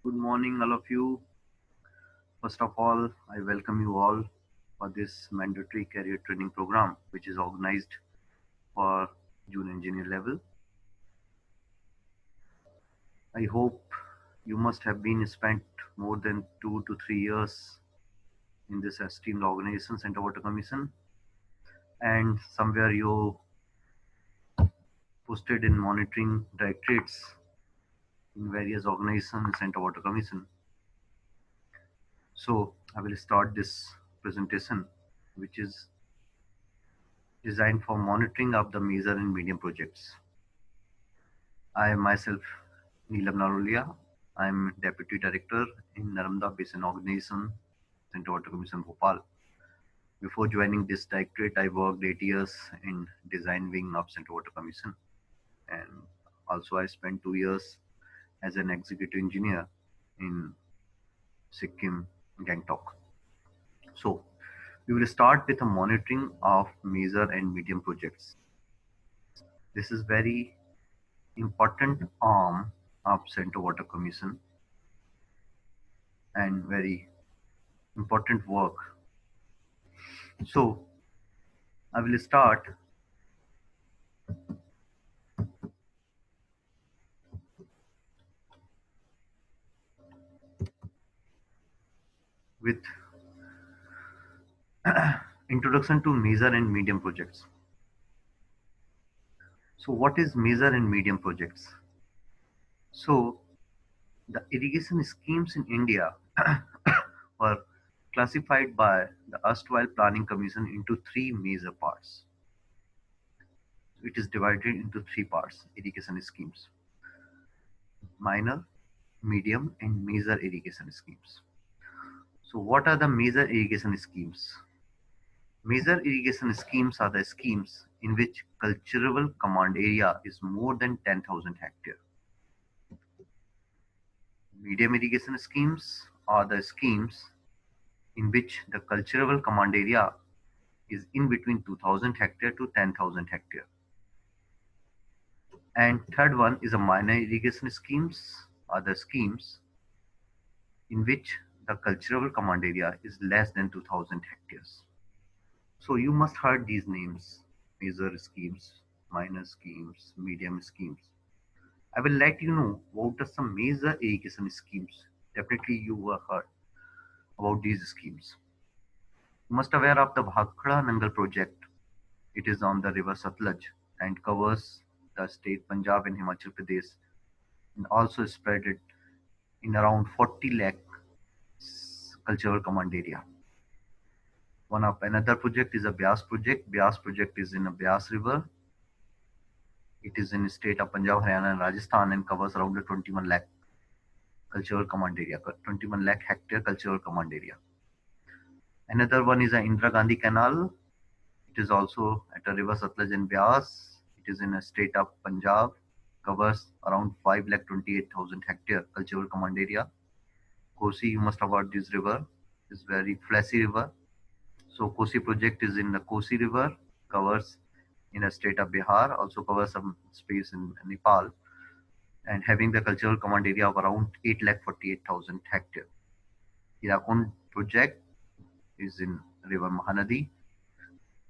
Good morning, all of you. First of all, I welcome you all for this mandatory career training program, which is organized for June engineer level. I hope you must have been spent more than 2 to 3 years in this esteemed organization, Center Water Commission, and somewhere you posted in monitoring directorates in various organizations, Center Water Commission. So I will start this presentation, which is designed for monitoring of the major and medium projects. I myself, Neelam Narolia, I am Deputy Director in Narmada Basin Organization, Central Water Commission, Bhopal. Before joining this directorate, I worked 8 years in design wing of Central Water Commission, and also I spent 2 years as an executive engineer in Sikkim, Gangtok. So, we will start with a monitoring of major and medium projects. This is very important arm of Central Water Commission and very important work. So I will start with introduction to major and medium projects. So what is major and medium projects? So the irrigation schemes in India were classified by the erstwhile Planning Commission into three major parts. It is divided into three parts: irrigation schemes: minor, medium, and major irrigation schemes. So what are the major irrigation schemes? Major irrigation schemes are the schemes in which cultivable command area is more than 10,000 hectare. Medium irrigation schemes are the schemes in which the cultivable command area is in between 2,000 hectare to 10,000 hectare. And third one is a minor irrigation schemes are the schemes in which the cultivable command area is less than 2,000 hectares. So you must heard these names: major schemes, minor schemes, medium schemes. I will let you know about some major irrigation schemes. Definitely you were heard about these schemes. You must aware of the Bhakra Nangal project. It is on the river Satluj and covers the state Punjab and Himachal Pradesh, and also spread it in around 40 lakh cultural command area. One of another project is a Beas project. Beas project is in a Beas river. It is in the state of Punjab, Haryana, and Rajasthan, and covers around the 21 lakh cultural command area, 21 lakh hectare cultural command area. Another one is the Indira Gandhi Canal. It is also at a river Satluj and Beas. It is in a state of Punjab, covers around 5,28,000 hectare cultural command area. Kosi, you must have heard this river. It's very flashy river. So Kosi project is in the Kosi river, covers in a state of Bihar, also covers some space in Nepal, and having the cultural command area of around 8,48,000 hectare. Irakon project is in river Mahanadi.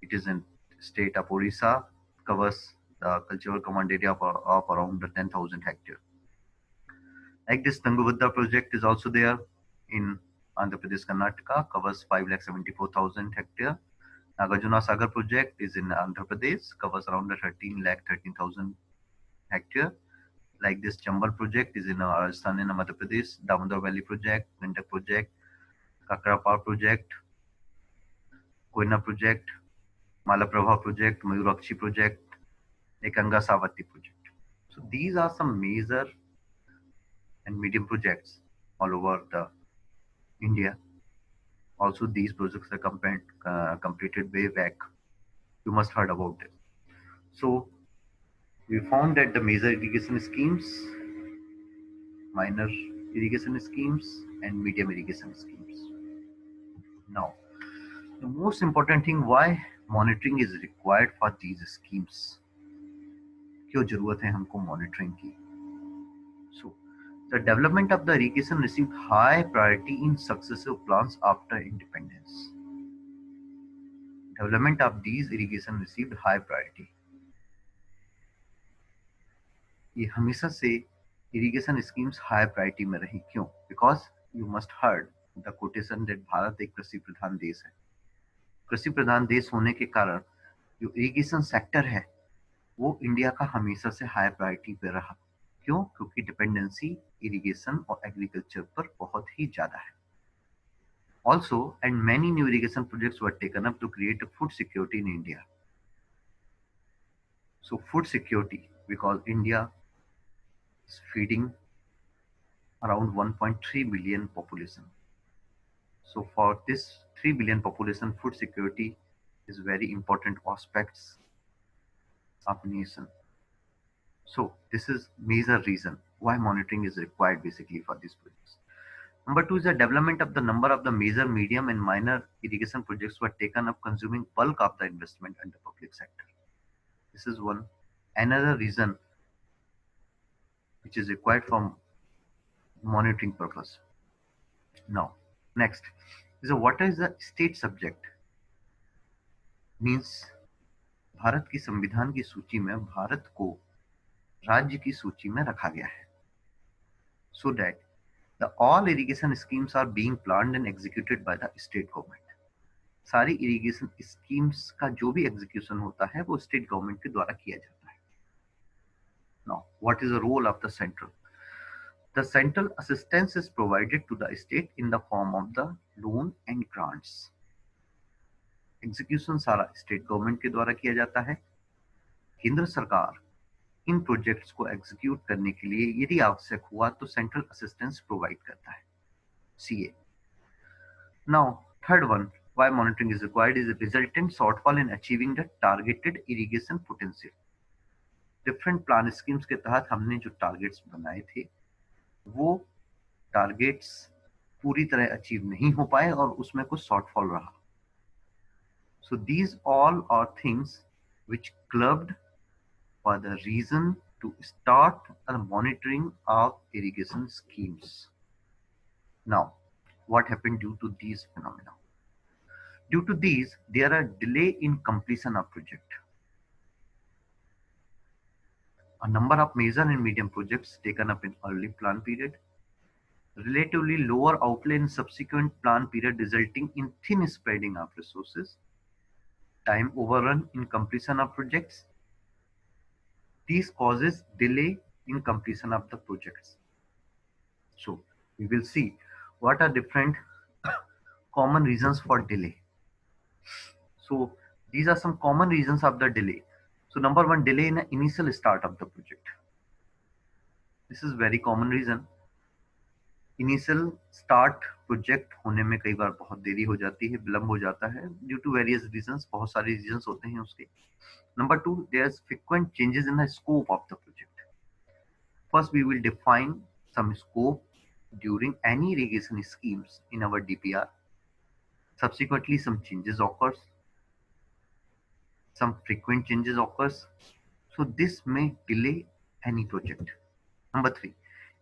It is in state of Orissa, covers the cultural command area of around 10,000 hectare. Like this, Tungabhadra project is also there in Andhra Pradesh, Karnataka, covers 5,74,000 hectare. Nagarjuna Sagar project is in Andhra Pradesh, covers around 13,13,000 hectare. Like this, Chambal project is in Rajasthan and Madhya Pradesh. Damodar Valley project, Gandak project, Kakrapar project, Koina project, Malaprabha project, Mayurakshi project, Ekanga Savati project. So these are some major and medium projects all over the India. Also, these projects are completed way back. You must heard about it. So we found that the major irrigation schemes, minor irrigation schemes, and medium irrigation schemes. Now, the most important thing, why monitoring is required for these schemes? क्यों जरूरत है हमको monitoring की? So, The development of the irrigation received high priority in successive plans after independence. Development of these irrigation received high priority. ये हमेशा से irrigation schemes high priority में रही, क्यों? Because you must heard the quotation that Bharat एक कृषि प्रधान देश है. कृषि प्रधान देश होने के कारण जो इरिगेशन सेक्टर है वो इंडिया का हमेशा से हाई प्रायोरिटी पे रहा. क्यों? क्योंकि डिपेंडेंसी इरिगेशन और एग्रीकल्चर पर बहुत ही ज्यादा है. Also and many new irrigation projects were taken up to create food security in India. So food security, because India is feeding around 1.3 billion population. So for this 3 billion population, food security is very important aspects of nation. So this is major reason why monitoring is required basically for these projects. Number two is the development of the number of the major, medium and minor irrigation projects were taken up consuming bulk of the investment in the public sector. This is one. Another reason which is required for monitoring purpose. Now, next is what is the state subject? Means Bharat की संविधान की सूची में भारत को राज्य की सूची में रखा गया है. So that the all irrigation schemes are being planned and executed by the state government. सारी इरिगेशन स्कीम्स का जो भी एग्जीक्यूशन होता है वो स्टेट गवर्नमेंट के द्वारा किया जाता है. Now, what is the role of the central? The central assistance is provided to the state in the form of the loan and grants. Execution सारा स्टेट गवर्नमेंट के द्वारा किया जाता है. केंद्र सरकार इन प्रोजेक्ट्स को एग्जीक्यूट करने के लिए यदि आवश्यक हुआ तो सेंट्रल असिस्टेंस प्रोवाइड करता है, CA. Now third one why monitoring is required is a resultant shortfall in achieving the targeted irrigation potential. Different plan schemes के तहत हमने जो टारगेट्स बनाए थे वो टारगेट्स पूरी तरह अचीव नहीं हो पाए और उसमें कुछ शॉर्टफॉल रहा. So these all are things which clubbed for the reason to start a monitoring of irrigation schemes. Now, what happened due to these phenomena? Due to these, there are delay in completion of project. A number of major and medium projects taken up in early plan period, relatively lower outlay in subsequent plan period resulting in thin spreading of resources, time overrun in completion of projects. These causes delay in completion of the projects. So we will see what are different common reasons for delay. So these are some common reasons of the delay. So number one, delay in the initial start of the project. This is very common reason. Initial start project होने में कई बार बहुत देरी हो जाती है, विलंब हो जाता है ड्यू टू वेरियस रीजंस. बहुत सारे रीजंस होते हैं उसके. Number two, there is frequent changes in the scope of the project. First we will define some scope during any irrigation schemes in our DPR. Subsequently, some changes occurs. Some frequent changes occurs. So this may delay any project. Number three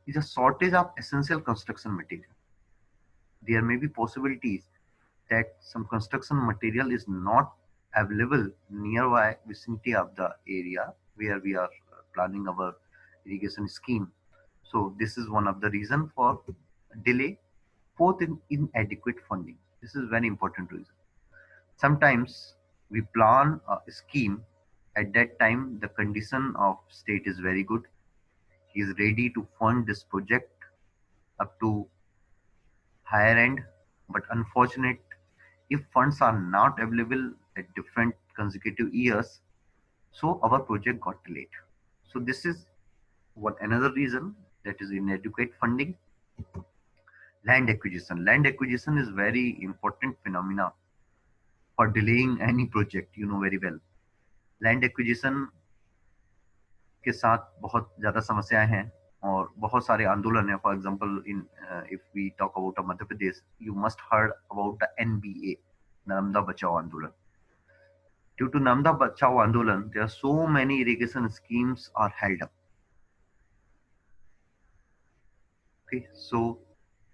is a shortage of essential construction material. There may be possibilities that some construction material is not available nearby vicinity of the area where we are planning our irrigation scheme. So this is one of the reason for delay. Fourth, in inadequate funding. This is very important reason. Sometimes we plan a scheme at that time the condition of state is very good. He is ready to fund this project up to higher end, but unfortunate if funds are not available at different consecutive years, so our project got delayed. So this is one another reason, that is inadequate funding. Land acquisition. Land acquisition is very important phenomena for delaying any project, you know very well. Land acquisition के साथ बहुत ज्यादा समस्याएं हैं और बहुत सारे आंदोलन है. For example in if we talk about Madhya Pradesh, you must heard about the NBA, Narmada Bachao Andolan. Due to Namda Bachao Andolan, there are so many irrigation schemes are held up. Okay, so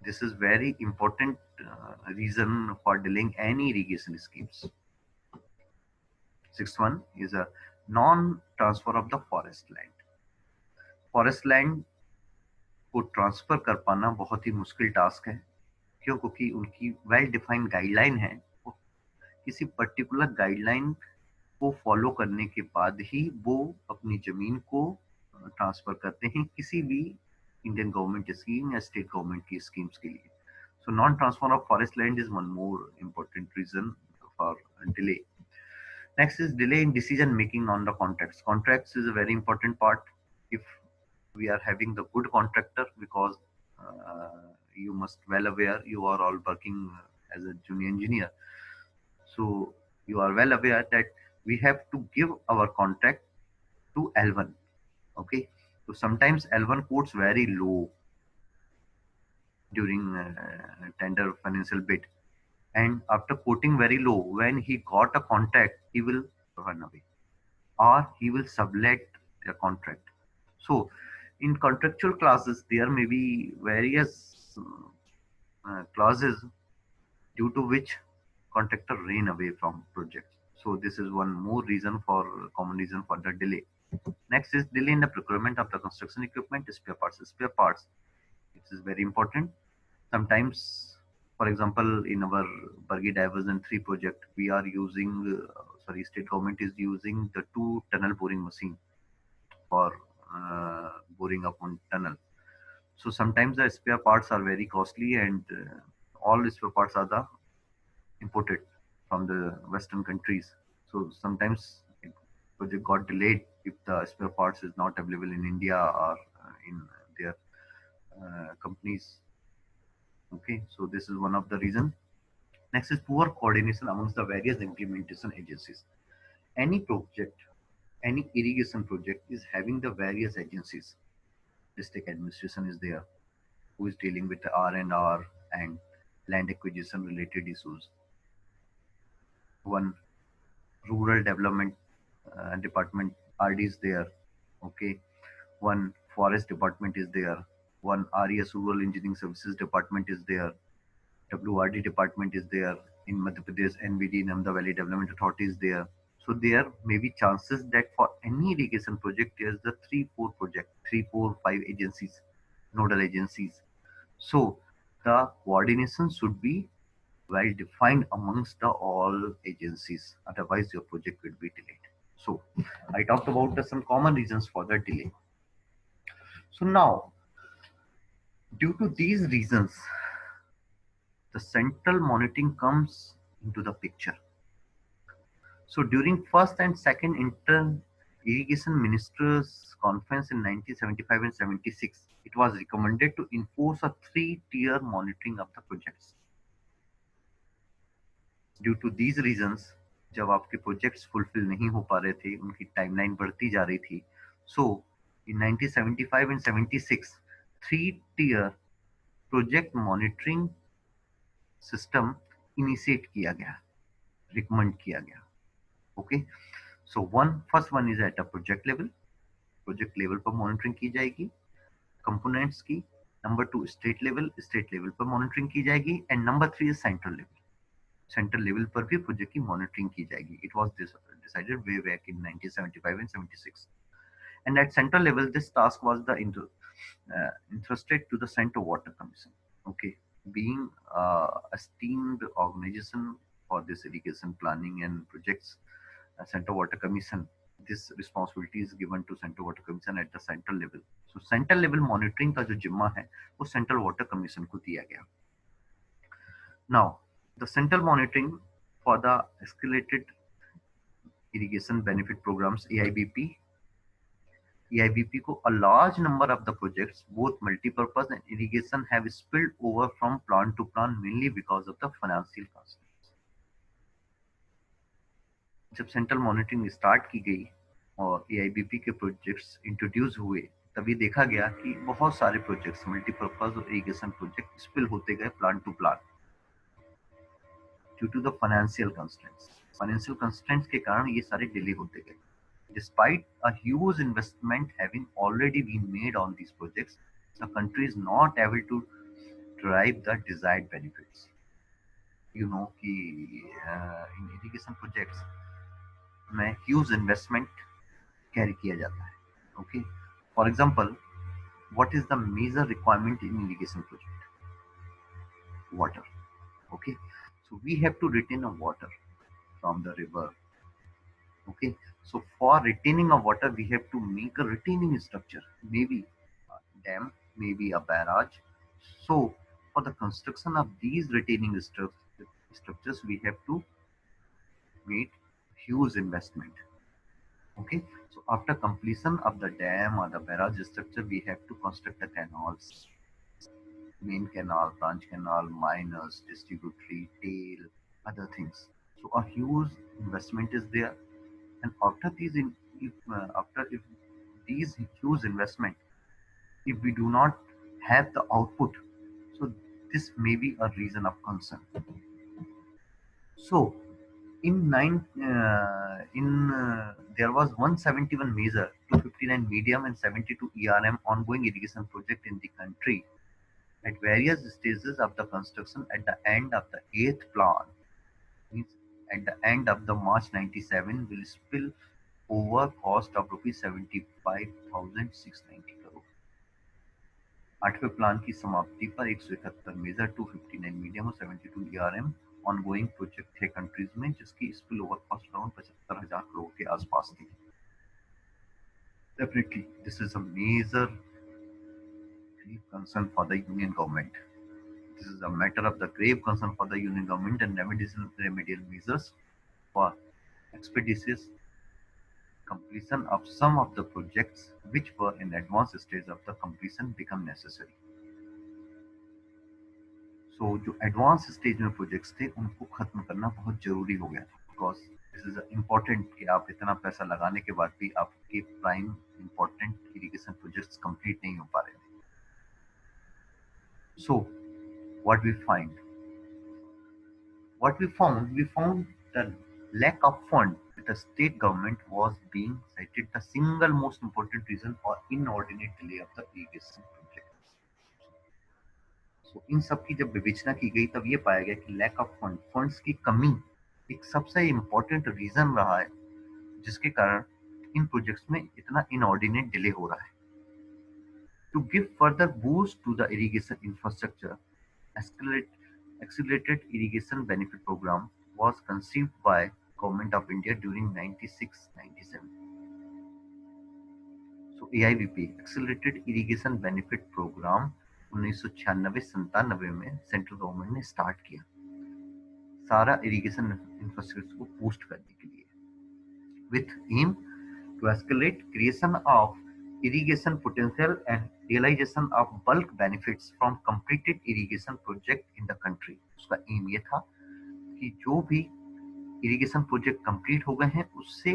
this is very important reason for delaying any irrigation schemes. Sixth one is a non-transfer of the forest land. Forest land को transfer कर पाना बहुत ही मुश्किल task है। क्यों? क्योंकि उनकी well defined guideline है। वो किसी पर्टिकुलर गाइडलाइन को फॉलो करने के बाद ही वो अपनी जमीन को ट्रांसफर करते हैं किसी भी इंडियन गवर्नमेंट स्कीम या स्टेट गवर्नमेंट की स्कीम्स के लिए। So non transfer of forest land is one more important reason for delay. Next is delay in decision making on the contracts. Contracts is a very important part. If we are having the good contractor, because you must well aware you are all working as a junior engineer, so you are well aware that we have to give our contract to L1. Okay, so sometimes L1 quotes very low during tender financial bid, and after quoting very low, when he got a contract, he will run away or he will sublet the contract. So, in contractual clauses, there may be various clauses due to which contractor ran away from project. So, this is one more reason for common reason for the delay. Next is delay in the procurement of the construction equipment, spare parts. Spare parts, this is very important. Sometimes, for example, in our Bargi Diversion 3 project, we are using, state government is using the two tunnel boring machine for boring up on tunnel. So sometimes the spare parts are very costly, and all spare parts are the imported from the Western countries. So sometimes project got delayed if the spare parts is not available in India or in their companies. Okay, so this is one of the reason. Next is poor coordination amongst the various implementation agencies. Any project, any irrigation project is having the various agencies. District administration is there, who is dealing with the R&R and land acquisition related issues. One rural development department RD is there. Okay, one forest department is there. One RES rural engineering services department is there. WRD department is there. In Madhya Pradesh, NVD, Namda Valley Development Authority is there. So there may be chances that for any irrigation project, there's the 3, 4, 5 agencies, nodal agencies. So the coordination should be well defined amongst the all agencies. Otherwise, your project will be delayed. So I talked about some common reasons for the delay. So now, due to these reasons, the central monitoring comes into the picture. So during first and second inter irrigation ministers conference in 1975 and 76, it was recommended to enforce a 3-tier monitoring of the projects. Due to these reasons, जब आपके projects fulfill नहीं हो पा रहे थे, उनकी timeline बढ़ती जा रही थी, so in 1975 and 76, 3-tier project monitoring system initiate किया गया, recommend किया गया. Okay, so first one is at a project level पर monitoring की जाएगी components की. Number 2 state level पर monitoring की जाएगी, and number 3 is central level पर भी project की monitoring की जाएगी. It was decided way back in 1975 and 76, and at central level this task was entrusted to the Central Water Commission. Okay, being a esteemed organization for this irrigation planning and projects, Central Water Commission, this responsibility is given to Central Water Commission at the central level. So central level monitoring का जो जिम्मा है वो Central Water Commission को दिया गया. Now the central monitoring for the escalated irrigation benefit programs AIBP को a large number of the projects, both multi-purpose and irrigation, have spilled over from plant to plant mainly because of the financial constraints. जब central monitoring start की गई और AIBP के projects introduce हुए, तभी देखा गया कि बहुत सारे प्रोजेक्ट्स मल्टीपर्पज और इरिगेशन प्रोजेक्ट स्पिल होते गए plant to plant due to the financial constraints. Financial constraints के कारण ये सारे डिले होते गए. Despite a huge investment having already been made on these projects, the country is not able to derive the desired benefits. You know कि in irrigation projects में huge investment carry किया जाता है. Okay. For example, what is the major requirement in irrigation project? Water. Okay. So we have to retain a water from the river. Okay. So for retaining a water, we have to make a retaining structure, maybe a dam, maybe a barrage. So for the construction of these retaining structures, we have to make huge investment. Okay. So after completion of the dam or the barrage structure, we have to construct the canals, main canal, branch canal, minors, distributary, tail, other things. So a huge investment is there, and after if these huge investment, if we do not have the output, so this may be a reason of concern. So there was 171 major, 259 medium, and 72 ERM ongoing irrigation project in the country at various stages of the construction. At the end of the eighth plan, means at the end of the March 97, will spill over cost of rupees 75,690 crore. आठवें plan की समाप्ति पर 171 major, 259 medium और 72 ERM ongoing project थे countries में, जिसकी spill over cost around 75,000 crore के आसपास थी. Definitely, this is a major concern for the union government. This is a matter of the grave concern for the union government, and remedial measures for expeditious completion of some of the projects which were in advanced stage of the completion become necessary. So जो advance stage में projects थे उनको खत्म करना बहुत जरूरी हो गया था, बिकॉज दिस इज इम्पोर्टेंट कि आप इतना पैसा लगाने के बाद भी आपके prime important irrigation projects complete नहीं हो पा रहे थे. So what we found the lack of fund with the state government was being cited the single most important reason for inordinate delay of the irrigation project. So इन सब की जब विवेचना की गई तब ये पाया गया कि लैक ऑफ फंड्स की कमी एक सबसे इम्पोर्टेंट रीजन रहा है जिसके कारण इन प्रोजेक्ट्स में इतना इनऑर्डिनेट डिले हो रहा है. To give further boost to the irrigation infrastructure, accelerated irrigation benefit program was conceived by Government of India during 96-97. So AIBP, Accelerated Irrigation Benefit Program, 1996-97 में सेंट्रल गवर्नमेंट ने स्टार्ट किया सारा irrigation infrastructure को boost करने के लिए, with aim to escalate creation of irrigation potential and realization of bulk benefits from completed irrigation project in the country. उसका M ये था कि जो भी इरिगेशन प्रोजेक्ट कंप्लीट हो गए हैं उससे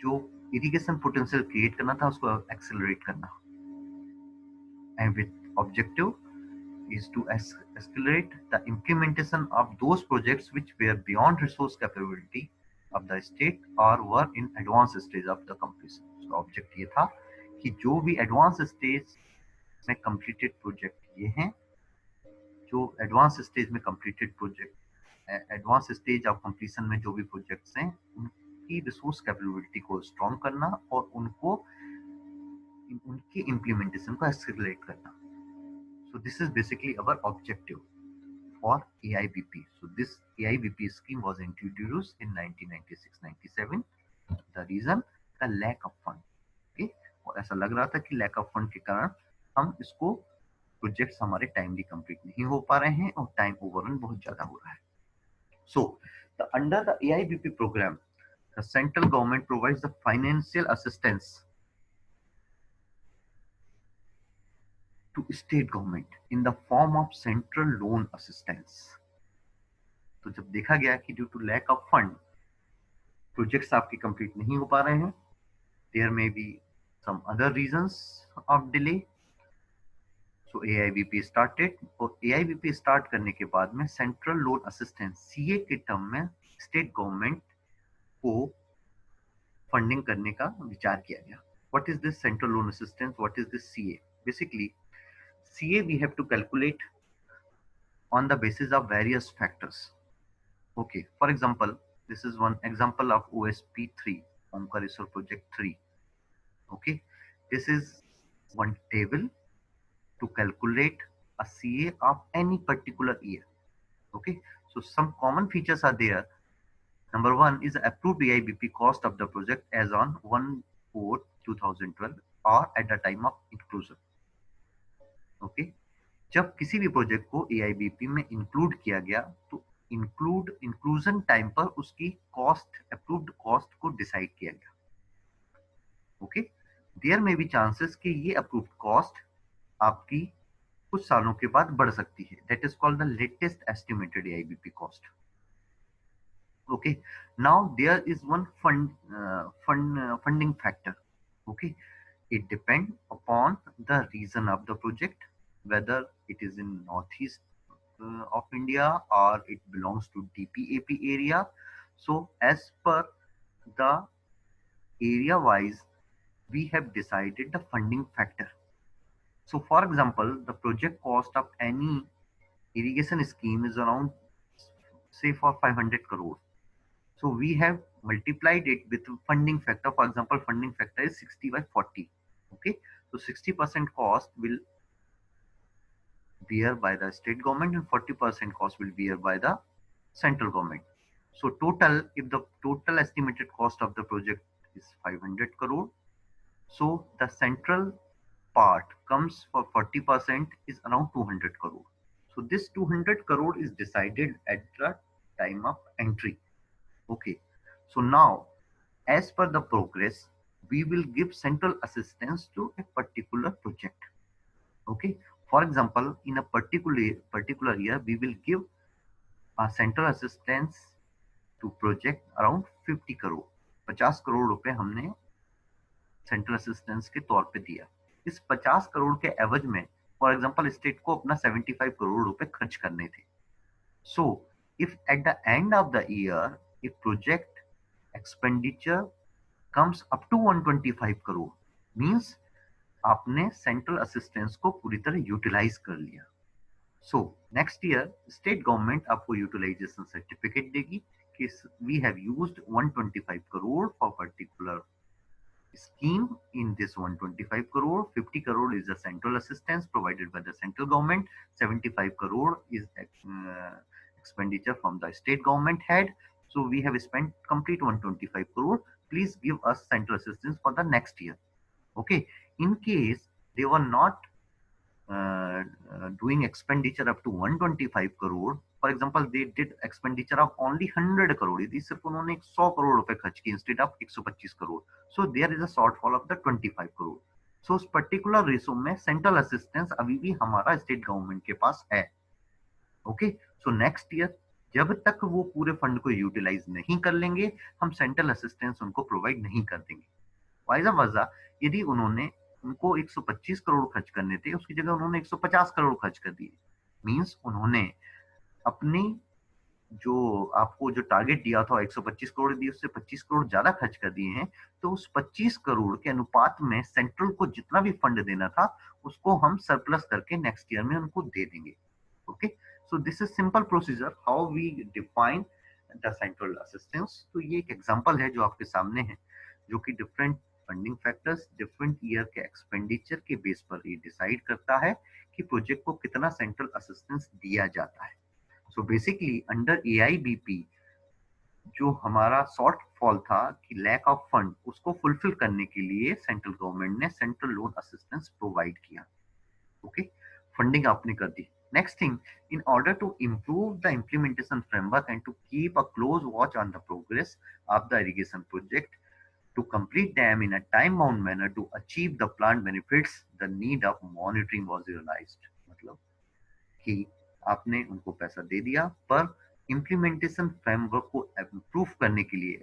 जो इरिगेशन पोटेंशियल क्रिएट करना था उसको एक्सेलरेट करना, and with objective is to accelerate the implementation of those projects which were beyond resource capability of the state or were in advanced stage of the completion. So object ये था कि जो भी advance stage में completed project ये हैं, जो advance stage में completed project, advance stage of completion में जो भी प्रोजेक्ट्स हैं उनकी रिसोर्स कैपेबिलिटी को स्ट्रॉन्ग करना और उनकी इम्प्लीमेंटेशन को एक्सेलरेट करना. So this is basically our objective for AIBP. So this AIBP scheme was introduced in 1996-97. The reason, the lack of fund. Okay? और ऐसा लग रहा था कि lack of fund के कारण हम इसको प्रोजेक्ट्स हमारे टाइमली कंप्लीट नहीं हो पा रहे हैं और टाइम ओवररन बहुत ज्यादा हो रहा है. So under the AIBP program, the central government provides the financial assistance to state government in the form of central loan assistance. तो जब देखा गया कि due to lack of fund projects आपके कंप्लीट नहीं हो पा रहे हैं, there may be some other reasons of delay, so AIBP started. और AIBP स्टार्ट करने के बाद में सेंट्रल लोन असिस्टेंस CA के टर्म में स्टेट गवर्नमेंट को फंडिंग करने का विचार किया गया. What is this central loan assistance, what is this CA? Basically, CA we have to calculate on the basis of various factors. Okay, for example, this is one example of OSP3, Omkareshwar Project 3. Okay, this is one table to calculate a CA of any particular year. Okay, so some common features are there. Number one is the approved AIBP cost of the project as on 1/4/2012 or at the time of inclusion. Okay, जब किसी भी project को AIBP में include किया गया तो inclusion time पर उसकी कॉस्ट, अप्रूव्ड कॉस्ट को डिसाइड किया गया. ओके, देयर में भी चांसेस कि ये अप्रूव्ड कॉस्ट आपकी कुछ सालों के बाद बढ़ सकती है. That is called the latest estimated AIBP cost. Okay, now there is one funding factor. Okay, it depends upon the region of the project, whether it is in northeast of India or it belongs to DPAP area. So as per the area wise, we have decided the funding factor. So for example, the project cost of any irrigation scheme is around, say, for 500 crore. So we have multiplied it with funding factor. For example, funding factor is 60/40. Okay, so 60% cost will bear by the state government and 40% cost will bear by the central government. So total, if the total estimated cost of the project is 500 crore, so the central part comes for 40% is around 200 crore. So this 200 crore is decided at the time of entry. Okay, so now as per the progress, we will give central assistance to a particular project. Okay, for example, in a particular year, we will give a central assistance to project around 50 crore. 50 crore रुपए हमने central assistance के तौर पे दिया. इस 50 करोड़ के एवज में फॉर एग्जांपल स्टेट को अपना 75 करोड़ रुपए खर्च करने थे. So if at the end of the year if project expenditure comes up to 125 crore, means आपने सेंट्रल असिस्टेंस को पूरी तरह यूटिलाइज कर लिया. So next year state government आपको यूटिलाइजेशन सर्टिफिकेट देगी कि we have used 125 crore for particular scheme. In this 125 crore, 50 crore is the central assistance provided by the central government, 75 crore is expenditure from the state government head. So we have spent complete 125 crore. Please give us central assistance for the next year. Okay, in case they were not doing expenditure up to 125 crore, for example they did expenditure of only 100 crore, यदि सिर्फ उन्होंने 100 करोड़ रुपए खर्च किए instead of 125 crore, so there is a shortfall of the 25 crore. so उस particular ratio में central assistance अभी भी हमारा स्टेट गवर्नमेंट के पास है. ओके, सो नेक्स्ट ईयर जब तक वो पूरे फंड को यूटिलाइज नहीं कर लेंगे, हम सेंट्रल असिस्टेंस उनको प्रोवाइड नहीं कर देंगे. वाइजा वजह, यदि उन्होंने उनको 125 करोड़ खर्च करने थे, उसकी जगह उन्होंने 150 करोड़ खर्च कर दिए, मींस उन्होंने अपनी जो आपको जो टारगेट दिया था 125 करोड़ दिए, उससे 25 करोड़ ज्यादा खर्च कर दिए हैं. तो उस 25 करोड़ के अनुपात में सेंट्रल को जितना भी फंड देना था उसको हम सरप्लस करके नेक्स्ट ईयर में उनको दे देंगे. Okay, so this is simple procedure how we define the central assistance. तो ये एक एग्जांपल है जो आपके सामने है, जो कि different funding factors different year के एक्सपेंडिचर के बेस पर ये डिसाइड करता है कि प्रोजेक्ट को कितना सेंट्रल असिस्टेंस दिया जाता है. सो बेसिकली अंडर एआईबीपी जो हमारा शॉर्ट फॉल था कि लैक ऑफ फंड, उसको फुलफिल करने के लिए सेंट्रल गवर्नमेंट ने सेंट्रल लोन असिस्टेंस प्रोवाइड किया. ओके, फंडिंग आपने कर दी. Next thing, in order to improve the implementation framework and to keep a close watch on the progress of the irrigation project, to complete them in a time-bound manner to achieve the planned benefits, the need of monitoring was realized. मतलब कि आपने उनको पैसा दे दिया, पर implementation framework को improve करने के लिए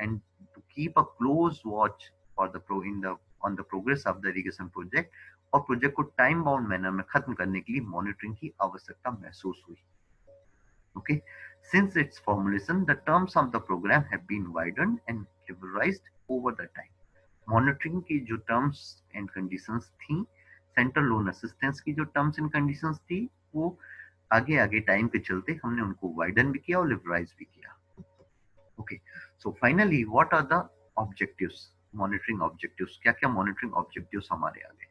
and to keep a close watch for the on the progress of the irrigation project, और प्रोजेक्ट को टाइम बाउंड मैनर में खत्म करने के लिए मॉनिटरिंग की आवश्यकता महसूस हुई. Okay, since its formulation, the terms of the program have been widened and liberalized over the time. Monitoring की जो terms and conditions थी, सेंट्रल लोन असिस्टेंस की जो टर्म्स एंड कंडीशंस थी वो आगे आगे टाइम के चलते हमने उनको वाइडन भी किया और लिबरलाइज भी किया. Okay, so finally what are the objectives, monitoring objectives, क्या क्या मॉनिटरिंग ऑब्जेक्टिव्स हमारे आगे.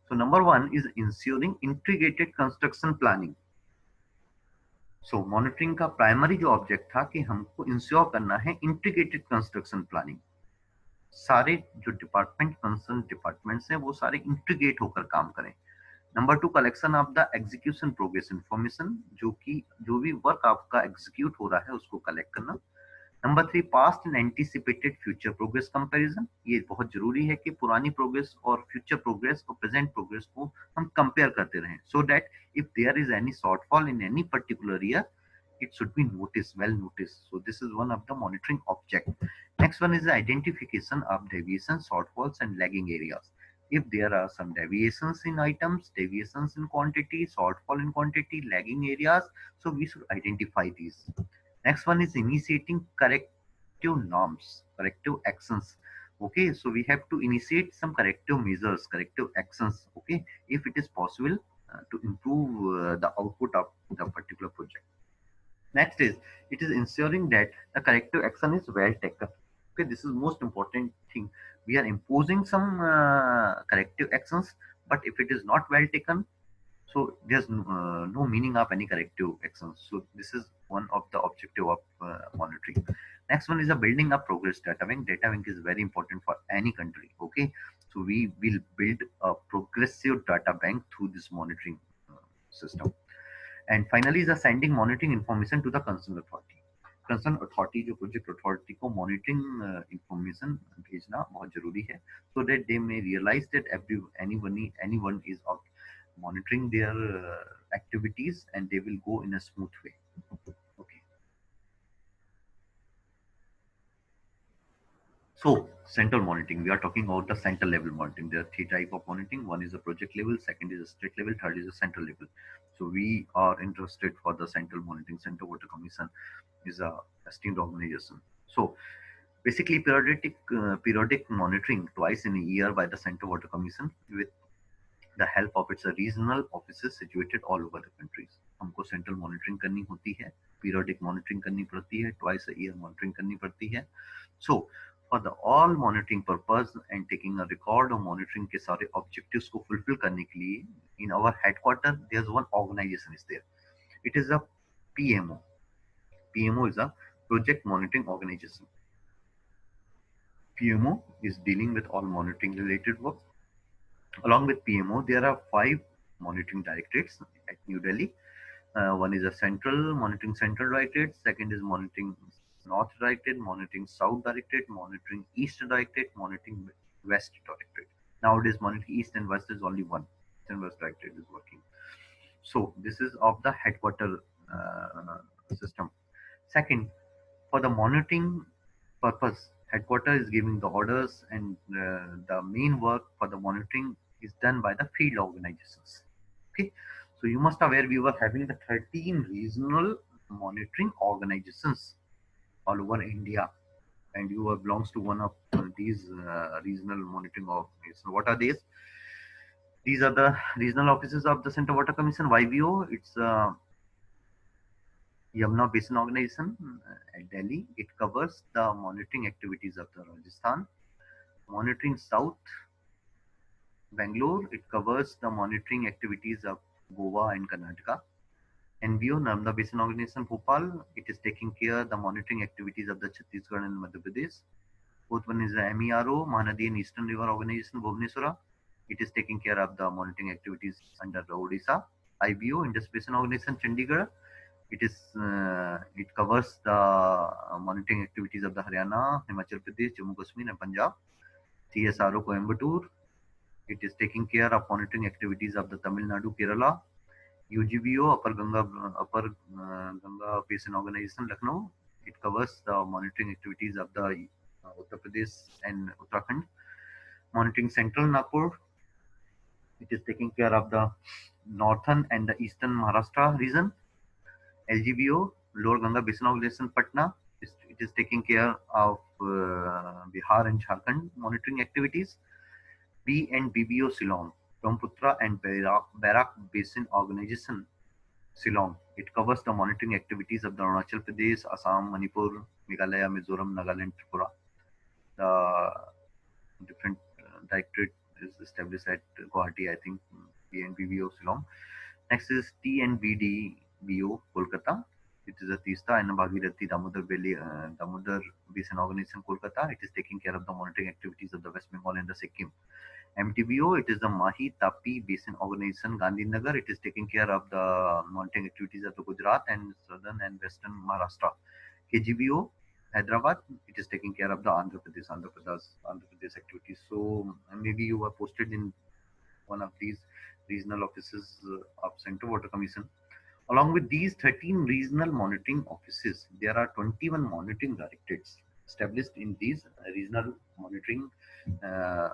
So number one is ensuring integrated construction planning. So monitoring का प्राइमरी जो ऑब्जेक्ट था कि हमको इंश्योर करना है इंटीग्रेटेड कंस्ट्रक्शन प्लानिंग. सारे जो डिपार्टमेंट कंसर्न डिपार्टमेंट्स हैं वो सारे इंटीग्रेट होकर काम करें. Number two, collection of the execution progress information, जो कि जो भी वर्क आपका एग्जीक्यूट हो रहा है उसको कलेक्ट करना. Number three, past and anticipated future progress comparison. ये बहुत जरूरी है कि पुरानी प्रोग्रेस और फ्यूचर प्रोग्रेस और प्रेजेंट प्रोग्रेस को हम कंपेयर करते रहें, so that if there is any shortfall in any particular year it should be noticed, well noticed. So this is one of the monitoring object. Next one is the identification of deviations, shortfalls and lagging areas. If there are some deviations in items, deviations in quantity, shortfall in quantity, lagging areas, so we should identify these. Next one is initiating corrective norms, corrective actions. Okay, so we have to initiate some corrective measures, corrective actions. Okay, if it is possible to improve the output of the particular project. Next is it is ensuring that the corrective action is well taken. Okay, this is most important thing. We are imposing some corrective actions, but if it is not well taken, so there's no meaning of any corrective actions. So this is one of the objective of monitoring. Next one is a building a progress data bank. Data bank is very important for any country. Okay, so we will build a progressive data bank through this monitoring system. And finally is sending monitoring information to the concern authority. Concern authority जो project authority को monitoring information भेजना बहुत जरूरी है, so that they may realise that anyone is monitoring their activities and they will go in a smooth way. Okay. So central monitoring, we are talking about the central level monitoring. There are three type of monitoring. One is the project level, second is the state level, third is the central level. So we are interested for the central monitoring. Central Water Commission is a esteemed organization. So basically periodic monitoring twice in a year by the Central Water Commission with the help of its regional offices situated all over the countries. हमको central monitoring करनी होती है, periodic monitoring करनी पड़ती है, twice a year monitoring करनी पड़ती है. So for the all monitoring purpose and taking a record of monitoring के सारे objectives को fulfill करने के लिए in our headquarter there's one organization is there. It is a PMO. PMO is a project monitoring organization. PMO is dealing with all monitoring related work. Along with PMO, there are 5 monitoring directorates at New Delhi. One is a central monitoring central directorate. Second is monitoring north directorate, monitoring south directorate, monitoring east directorate, monitoring west directorate. Nowadays, monitoring east and west is only one. East and west directorate is working. So this is of the headquarter system. Second, for the monitoring purpose, headquarter is giving the orders and the main work for the monitoring is done by the field organizations. Okay, so you must aware we were having the 13 regional monitoring organizations all over India, and you belongs to one of these regional monitoring organizations. What are these? These are the regional offices of the Central Water Commission, YVO. It's Yamuna Basin Organization at Delhi. It covers the monitoring activities of the Rajasthan. Monitoring South, Bangalore. It covers the monitoring activities of Goa and Karnataka. NBO, Narmada Basin Organization, Bhopal. It is taking care of the monitoring activities of the Chhattisgarh and Madhya Pradesh. Fourth one is the MERO, Mahanadi and Eastern River Organization, Bhubaneswara. It is taking care of the monitoring activities under the Odisha. IBO, Indus Basin Organization, Chandigarh. It covers the monitoring activities of the Haryana, Himachal Pradesh, Jammu Kashmir, and Punjab. CSRO, Coimbatore. It is taking care of monitoring activities of the Tamil Nadu, Kerala. UGBO, Upper Ganga Basin Organization, Lucknow. It covers the monitoring activities of the Uttar Pradesh and Uttarakhand. Monitoring Central Nagpur. It is taking care of the northern and the eastern Maharashtra region. LGBO, Lower Ganga Basin Organization, Patna. It is taking care of Bihar and Jharkhand monitoring activities. B and BBO, Shillong. Brahmaputra and Barak Basin Organization, Shillong. It covers the monitoring activities of the Arunachal Pradesh, Assam, Manipur, Meghalaya, Mizoram, Nagaland, Tripura. The different directorate is established at Guwahati, I think, TNBBO Shillong. Next is TNBDBO Kolkata. It is a Tista and Bhagirathi Damodar Basin Organization Kolkata. It is taking care of the monitoring activities of the West Bengal and the Sikkim. MTBO, it is the Mahi Tapi Basin Organization Gandhinagar. It is taking care of the monitoring activities of the Gujarat and southern and western Maharashtra. KGBO, Hyderabad, it is taking care of the Andhra Pradesh activities. So maybe you are posted in one of these regional offices of Central Water Commission. Along with these 13 regional monitoring offices, there are 21 monitoring directorates established in these regional monitoring uh,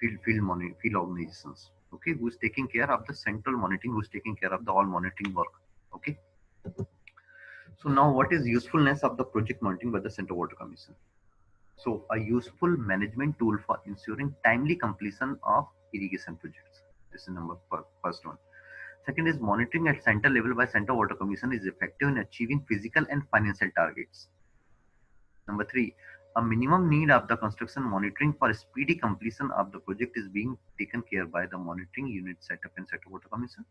field organizations. Okay, who is taking care of the central monitoring, who is taking care of the all monitoring work. Okay. So now, what is usefulness of the project monitoring by the Central Water Commission? So, a useful management tool for ensuring timely completion of irrigation projects. This is first one. Second is monitoring at center level by Central Water Commission is effective in achieving physical and financial targets. Number three, a minimum need of the construction monitoring for speedy completion of the project is being taken care by the monitoring unit set up in Central Water Commission.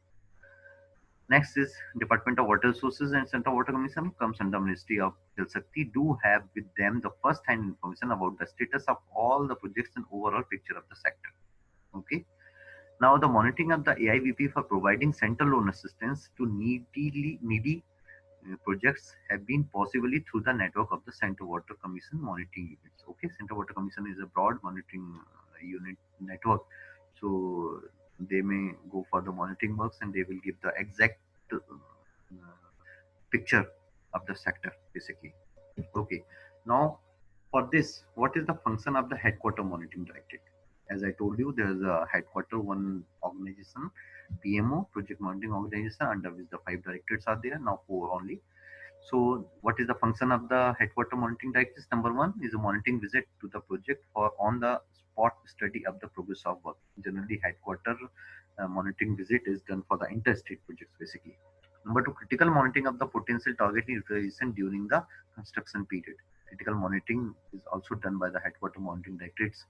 Next is Department of Water Resources and Central Water Commission comes under Ministry of Jal Shakti do have with them the first-hand information about the status of all the projects and overall picture of the sector. Okay. Now the monitoring of the AIBP for providing central loan assistance to needy projects have been possibly through the network of the Central Water Commission monitoring units. Okay, Central Water Commission is a broad monitoring unit network, so they may go for the monitoring works and they will give the exact picture of the sector basically. Okay, now for this, what is the function of the headquarter monitoring directorate? As I told you, there is a headquarter one organization, PMO, project monitoring organization, under which the 5 directorates are there, now 4 only. So what is the function of the headquarter monitoring directors? Number one is a monitoring visit to the project for on the spot study of the progress of work. Generally, headquarter monitoring visit is done for the interstate projects basically. Number two, critical monitoring of the potential target utilization during the construction period. Critical monitoring is also done by the headquarter monitoring directorates.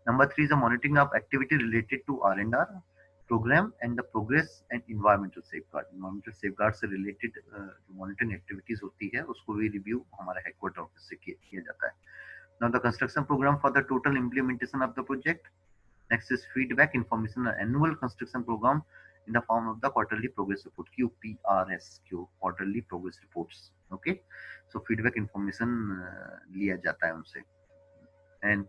Number three is the monitoring of activity related to R&R program and the progress and environmental safeguard. Environmental safeguard से related जो monitoring activities होती है उसको भी review हमारा headquarter office से किया जाता है. Now the construction program for the total implementation of the project. Next is feedback information on annual construction program in the form of the quarterly progress report QPRS quarterly progress reports. Okay, so feedback information लिया जाता है उनसे. And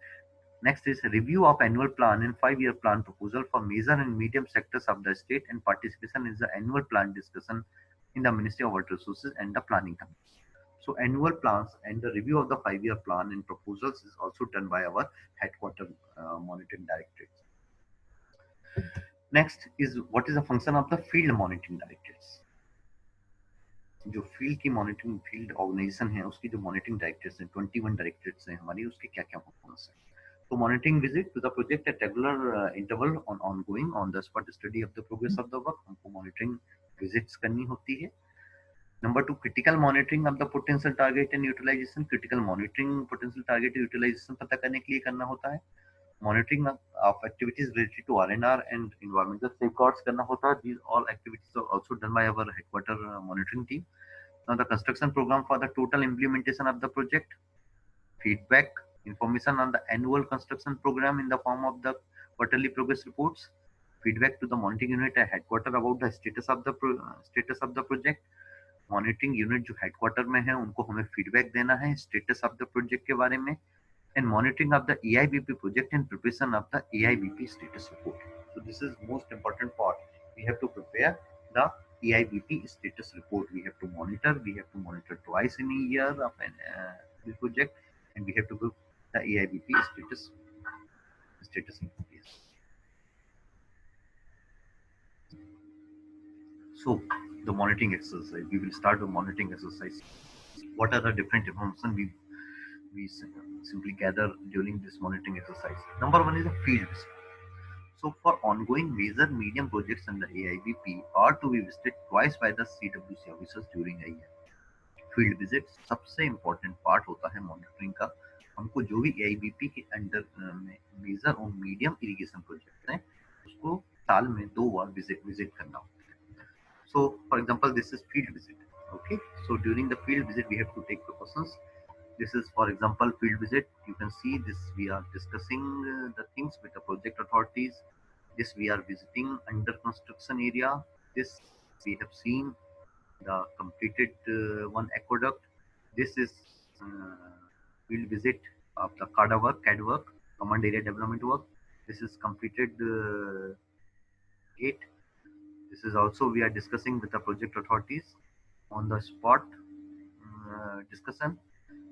next is review of annual plan and 5-year plan proposal for major and medium sectors of the state and participation in the annual plan discussion in the Ministry of Water Resources and the Planning Committee. So annual plans and the review of the 5-year plan and proposals is also done by our headquarter monitoring directorates. Next is what is the function of the field monitoring directorates. जो field की monitoring field organisation है उसकी जो monitoring directors हैं 21 directorates हैं हमारी उसके क्या क्या परफॉर्मेंस है. So monitoring visit to the project at regular interval on ongoing on the spot study of the progress of the work हमको monitoring visits करनी होती है. Number two, critical monitoring of the potential target and utilization. Critical monitoring potential target utilization पता करने के लिए करना होता है. Monitoring of activities related to R&R and environmental safeguards करना होता है. These all activities are also done by our headquarter monitoring team. Now the construction program for the total implementation of the project. Feedback information on the annual construction program in the form of the quarterly progress reports. Feedback to the monitoring unit at headquarter about the status of the project. Monitoring unit जो headquarter में है उनको हमें feedback देना है status of the project के बारे में. And monitoring of the AIBP project and preparation of the AIBP status report. So this is most important part. We have to prepare the AIBP status report. We have to monitor twice in a year of the project, and we have to give the AIBP status report. So the monitoring exercise. We will start the monitoring exercise. What are the different information we simply gather during this monitoring exercise? Number one is a field visit. So for ongoing major medium projects under AIBP are to be visited twice by the CWC officers during a year. Field visit सबसे important part होता है monitoring का। हमको जो भी AIBP के under major और medium irrigation project हैं उसको साल में 2 बार विजिट करना होता है। So for example this is field visit. Okay, so during the field visit we have to take precautions. This is for example field visit. You can see this, we are discussing the things with the project authorities. This we are visiting under construction area. This we have seen the completed one aqueduct. This is uh, field visit of the CAD work, command area development work. This is completed gate. This is also we are discussing with the project authorities on the spot discussion.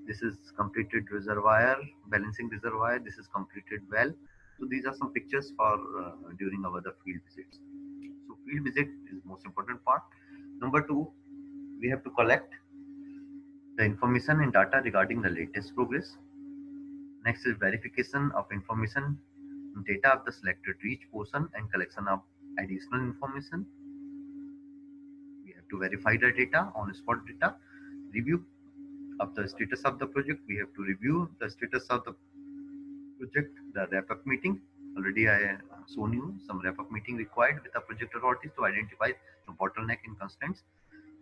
This is completed reservoir, balancing reservoir. This is completed well. So these are some pictures for during our the field visits. So field visit is most important part. Number two, we have to collect the information and data regarding the latest progress. Next is verification of information, data of the selected reach portion and collection of additional information. We have to verify the data, on spot data, review of the status of the project. We have to review the status of the project, the wrap-up meeting. Already I shown you some wrap-up meeting required with the project authorities to identify the bottleneck and constraints.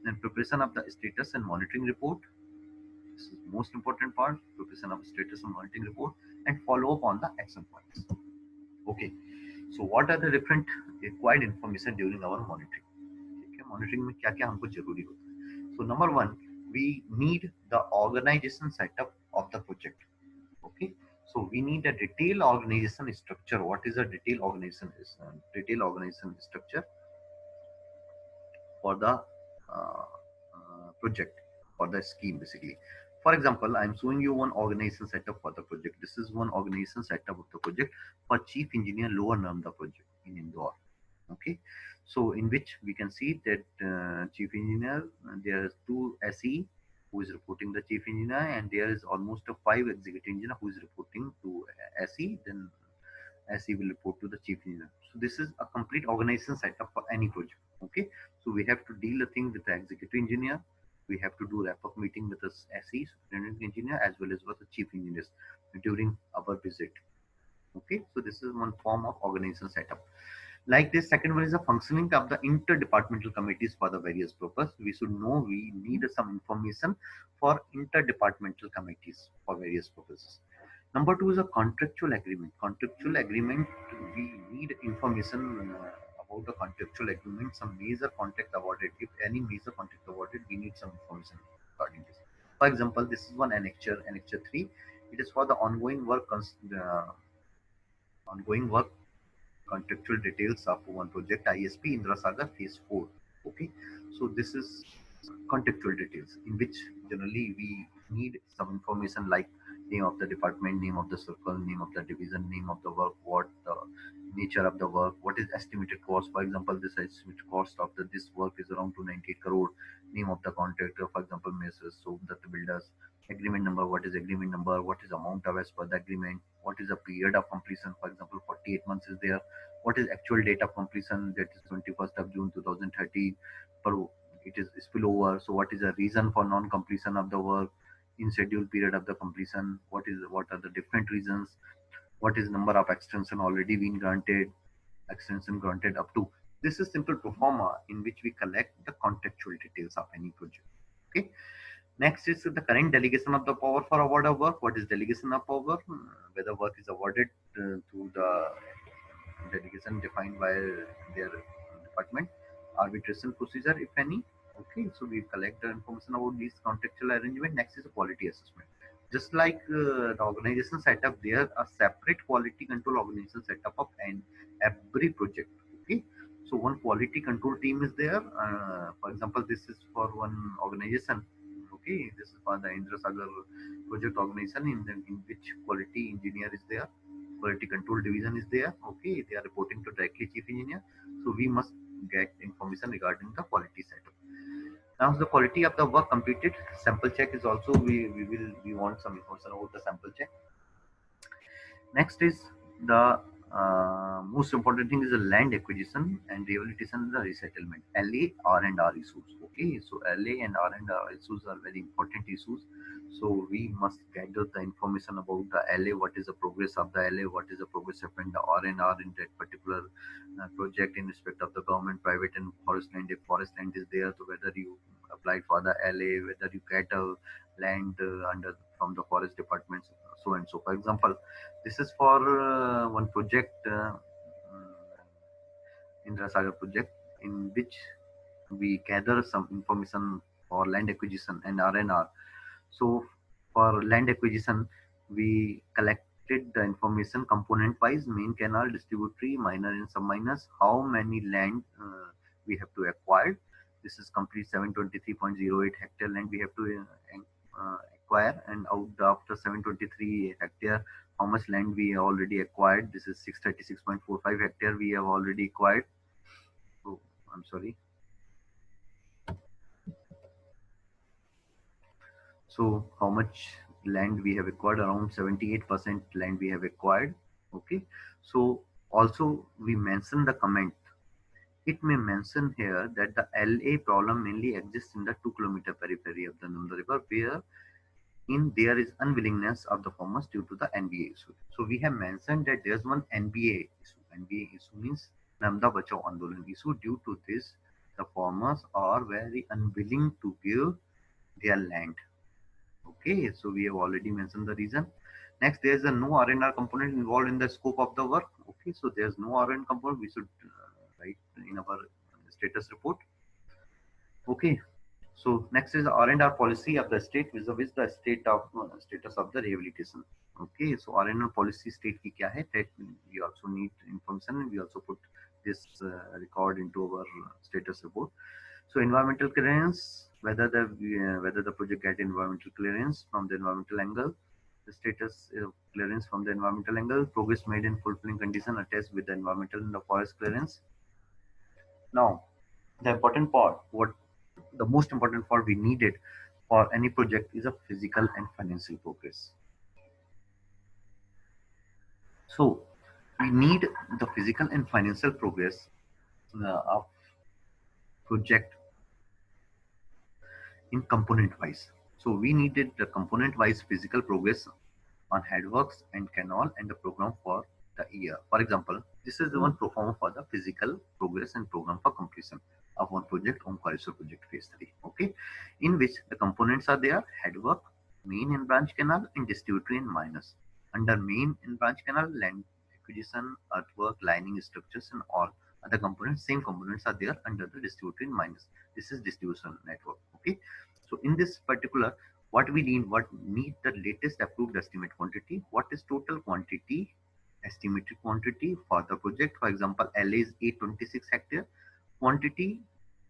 Then preparation of the status and monitoring report. This is the most important part, preparation of status and monitoring report, and follow up on the action points. Okay, so what are the different required information during our monitoring? ठीक है, monitoring में क्या क्या हमको जरूरी होता है? So number one, we need the organization setup of the project. Okay, so we need a detailed organization structure. What is a detailed organization? Is detailed organization structure for the project, for the scheme basically. For example, I'm showing you one organization setup for the project. This is one organization setup of the project for chief engineer lower Narmada project in Indore. Okay, so in which we can see that chief engineer, there are two SE who is reporting the chief engineer, and there is almost a 5 executive engineer who is reporting to SE. Then SE will report to the chief engineer. So this is a complete organization setup for any project. Okay, so we have to deal the thing with the executive engineer. We have to do wrap-up meeting with the SE, superintendent engineer, as well as with the chief engineers during our visit. Okay, so this is one form of organization setup. Like this, second one is the functioning of the interdepartmental committees for the various purpose. We should know we need some information for interdepartmental committees for various purposes. Number two is a contractual agreement. Contractual agreement, we need information about the contractual agreement, some major contract awarded. If any major contract awarded, we need some information regarding this. For example, this is one annexure, annexure 3. It is for the ongoing work contractual details of one project ISP Indra Sagar phase 4. Okay, so this is contractual details in which generally we need some information like name of the department, name of the circle, name of the division, name of the work, what the nature of the work, what is estimated cost. For example, this estimated cost of this work is around 298 crore. Name of the contractor, for example, Messrs. So that the builders. Agreement number, what is agreement number, what is amount of as per the agreement, what is the period of completion, for example 48 months is there, what is actual date of completion, that is 21st of June 2030, but it is spillover. So what is the reason for non-completion of the work in scheduled period of the completion, what are the different reasons, what is number of extension already been granted, extension granted up to. This is simple pro forma in which we collect the contractual details of any project. Okay, next is the current delegation of the power for award of work. What is delegation of power? Whether work is awarded to the delegation defined by their department, arbitration procedure, if any. Okay, so we collect the information about these contractual arrangement. Next is a quality assessment. Just like the organization setup, there are separate quality control organization setup of and every project. Okay, so one quality control team is there. For example, this is for one organization. Okay, this is for the Indra Sagar project organization in which quality engineer is there, quality control division is there. Okay, they are reporting to directly chief engineer. So we must get information regarding the quality setup. Now the quality of the work completed. Sample check is also we want some information about the sample check. Next is the most important thing is the land acquisition and rehabilitation and the resettlement. LA R&R issues. Okay, so LA and R&R issues are very important issues. So we must gather the information about the LA. What is the progress of the LA? What is the progress of the R&R in that particular project in respect of the government, private, and forest land. If forest land is there, so whether you applied for the LA, whether you get a land under from the forest departments, so and so. For example, this is for one project, Indra Sagar project, in which we gather some information for land acquisition and R&R. So for land acquisition, we collected the information component wise, main canal, distributary, minor and sub-minors, how many land we have to acquire. This is complete 723.08 hectare land we have to acquire, and out after 723 hectare, how much land we already acquired. This is 636.45 hectare we have already acquired. Oh, I'm sorry. So how much land we have acquired? Around 78% land we have acquired. Okay. So also we mention the comment. It may mention here that the LA problem mainly exists in the 2 kilometer periphery of the Nanda River, where in there is unwillingness of the farmers due to the NBA issue. So we have mentioned that there's one NBA issue. NBA issue means Namda Bachao Andolan issue. Due to this, the farmers are very unwilling to give their land. Okay, so we have already mentioned the reason. Next, there's a no R&R component involved in the scope of the work. Okay, so there's no R&R component. We should write in our status report. Okay, so next is R&R policy of the state vis-a-vis the state of status of the rehabilitation. Okay, so R&R policy state ki kya hai? That we also need information, and we also put this record into our status report. So environmental clearance, whether the project get environmental clearance from the environmental angle, the status clearance from the environmental angle, progress made in fulfilling condition attached with the environmental and the forest clearance. Now, the important part, what the most important part we needed for any project is a physical and financial progress. So we need the physical and financial progress of project in component wise. So we needed the component wise physical progress on headworks and canal and the program for the year. For example, this is the one pro forma for the physical progress and program for completion of one project, Omkareshwar project phase 3. Okay, in which the components are there: headwork, main and branch canal, and distributary and minors. Under main and branch canal, land acquisition, earthwork, lining structures, and all other components, same components are there under the distributary and minors. This is distribution network. Okay, so in this particular, what need the latest approved estimate quantity, what is total quantity, estimated quantity for the project. For example, LA is 826 hectare, quantity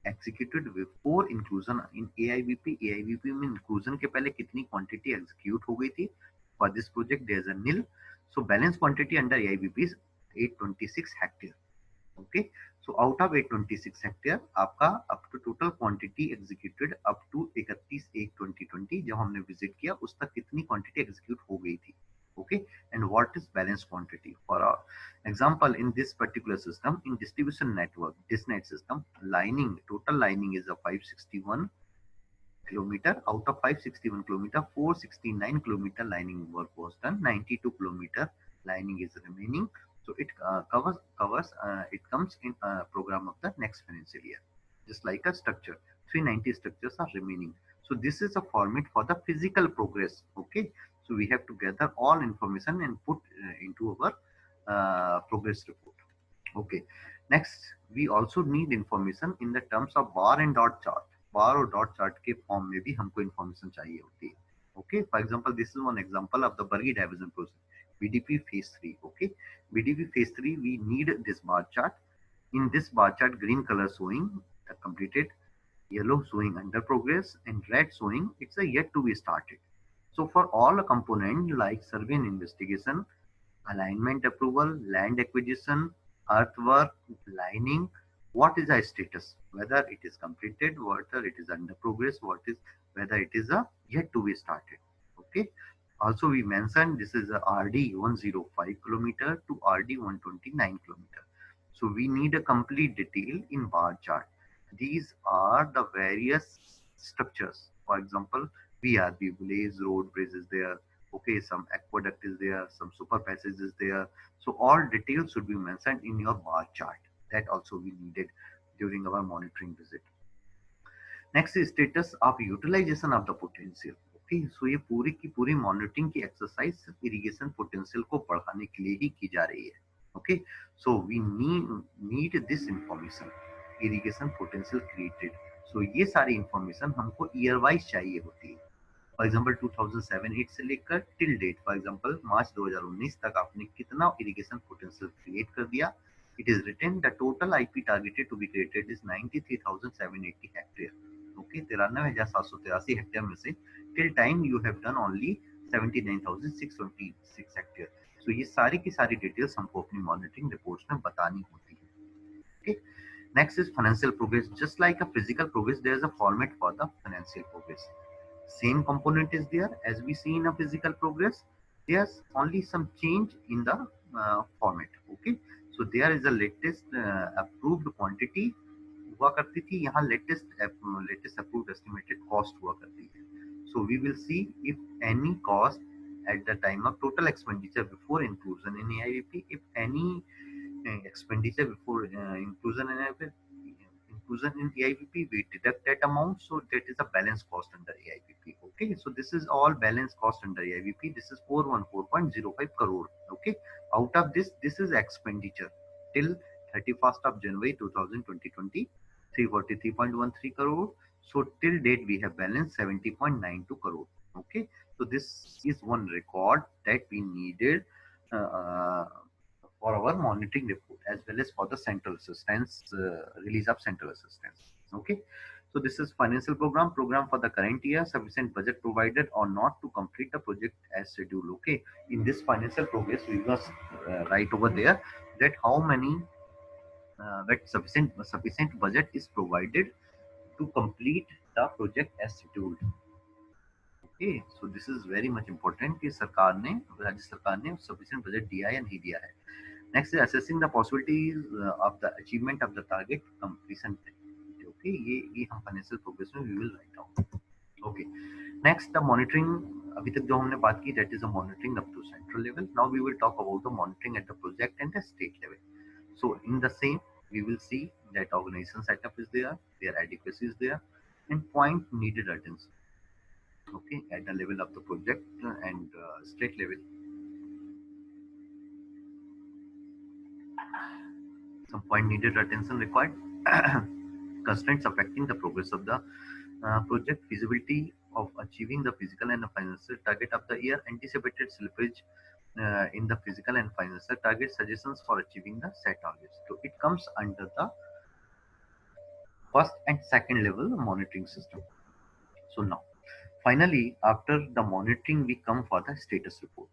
executed before inclusion in AIBP. AIBP में inclusion के पहले कितनी quantity execute हो गई थी. For this project there is a nil, so balance quantity under AIBP is 826 hectare. Okay, so out of 826 hectare आपका up to total quantity executed up to 31/1/2020 जब हमने विजिट किया उस तक कितनी क्वांटिटी एग्जीक्यूट हो गई थी. Okay, and what is balance quantity for our example in this particular system in distribution network disnet system, lining, total lining is a 561 kilometer. Out of 561 kilometer, 469 kilometer lining work was done, 92 kilometer lining is remaining. So it it comes in a program of the next financial year, just like a structure. 390 structures are remaining. So this is a format for the physical progress. Okay, so we have to gather all information and put into our progress report. Okay, next we also need information in the terms of bar and dot chart. बार और dot chart के form में भी हमको information चाहिए होती है. Okay, for example this is one example of the Bargi diversion process BDP phase 3. Okay, BDP phase 3 we need this bar chart. In this bar chart, green color showing the completed, yellow showing under progress, and red showing it's a yet to be started. So for all a component like survey and investigation, alignment approval, land acquisition, earthwork, lining, what is the status, whether it is completed, whether it is under progress, whether it is a yet to be started. Okay, Also, we mentioned this is a RD 105 kilometer to RD 129 kilometer. So we need a complete detail in bar chart. These are the various structures. For example, VRB, Blaze Road Bridge is there. Okay, some aqueduct is there, some super passage is there. So all details should be mentioned in your bar chart. That also we needed during our monitoring visit. Next status of utilisation of the potential. Okay, so ये पूरी की पूरी monitoring की exercise सिर्फ irrigation potential को बढ़ाने के लिए ही की जा रही है. Okay, so we need this information, irrigation potential created. So ये सारी इंफॉर्मेशन हमको ईयर वाइज चाहिए होती है. फॉर एग्जाम्पल 2007-8 से लेकर टिल डेट, फॉर एग्जाम्पल मार्च 2019 तक आपने कितना इरिगेशन पोटेंशियल क्रिएट कर दिया. It is written the total IP targeted to be created is 93,780 hectare. Okay, 93,783 hectare में से till time you have done only 79,626 hectare. So ये सारी की सारी डिटेल्स हमको अपनी मॉनिटरिंग रिपोर्ट्स में बतानी होती है. Okay. Next is financial progress. Just like a physical progress, there is a format for the financial progress. Same component is there as we see in a physical progress. There's only some change in the format. Okay, so there is a latest approved quantity हुआ करती थी, यहाँ latest approved estimated cost हुआ करती है. So we will see if any cost at the time of total expenditure before inclusion in AIVP, if any expenditure before inclusion in AIVP, we deduct that amount. So that is a balance cost under AIVP. Okay, so this is all balance cost under AIVP. This is 414.05 crore. Okay, out of this is expenditure till 31st of January 2020, 343.13 crore. So till date we have balance 70.92 crore. Okay, so this is one record that we needed uh, for our monitoring report as well as for the central assistance, release of central assistance. Okay, so this is financial program for the current year, sufficient budget provided or not to complete the project as scheduled. Okay, in this financial progress we must write over there that how many that sufficient budget is provided to complete the project as scheduled. Okay, so this is very much important कि सरकार ने, राज्य सरकार ने sufficient budget दिया या नहीं दिया है. Next is assessing the possibilities of the achievement of the target completion. Okay, ये हम financial progress में we will write down. Okay, next the monitoring. अभी तक जो हमने बात की that is a monitoring up to central level. Now we will talk about the monitoring at the project and the state level. So in the same we will see that organization setup is there, their adequacy is there, and point needed attention. Okay, at the level of the project and state level. Some point needed attention required. Constraints affecting the progress of the project, feasibility of achieving the physical and financial target of the year, anticipated slippage in the physical and financial target, suggestions for achieving the set targets. So it comes under the first and second level monitoring system. So now, finally, after the monitoring, we come for the status report.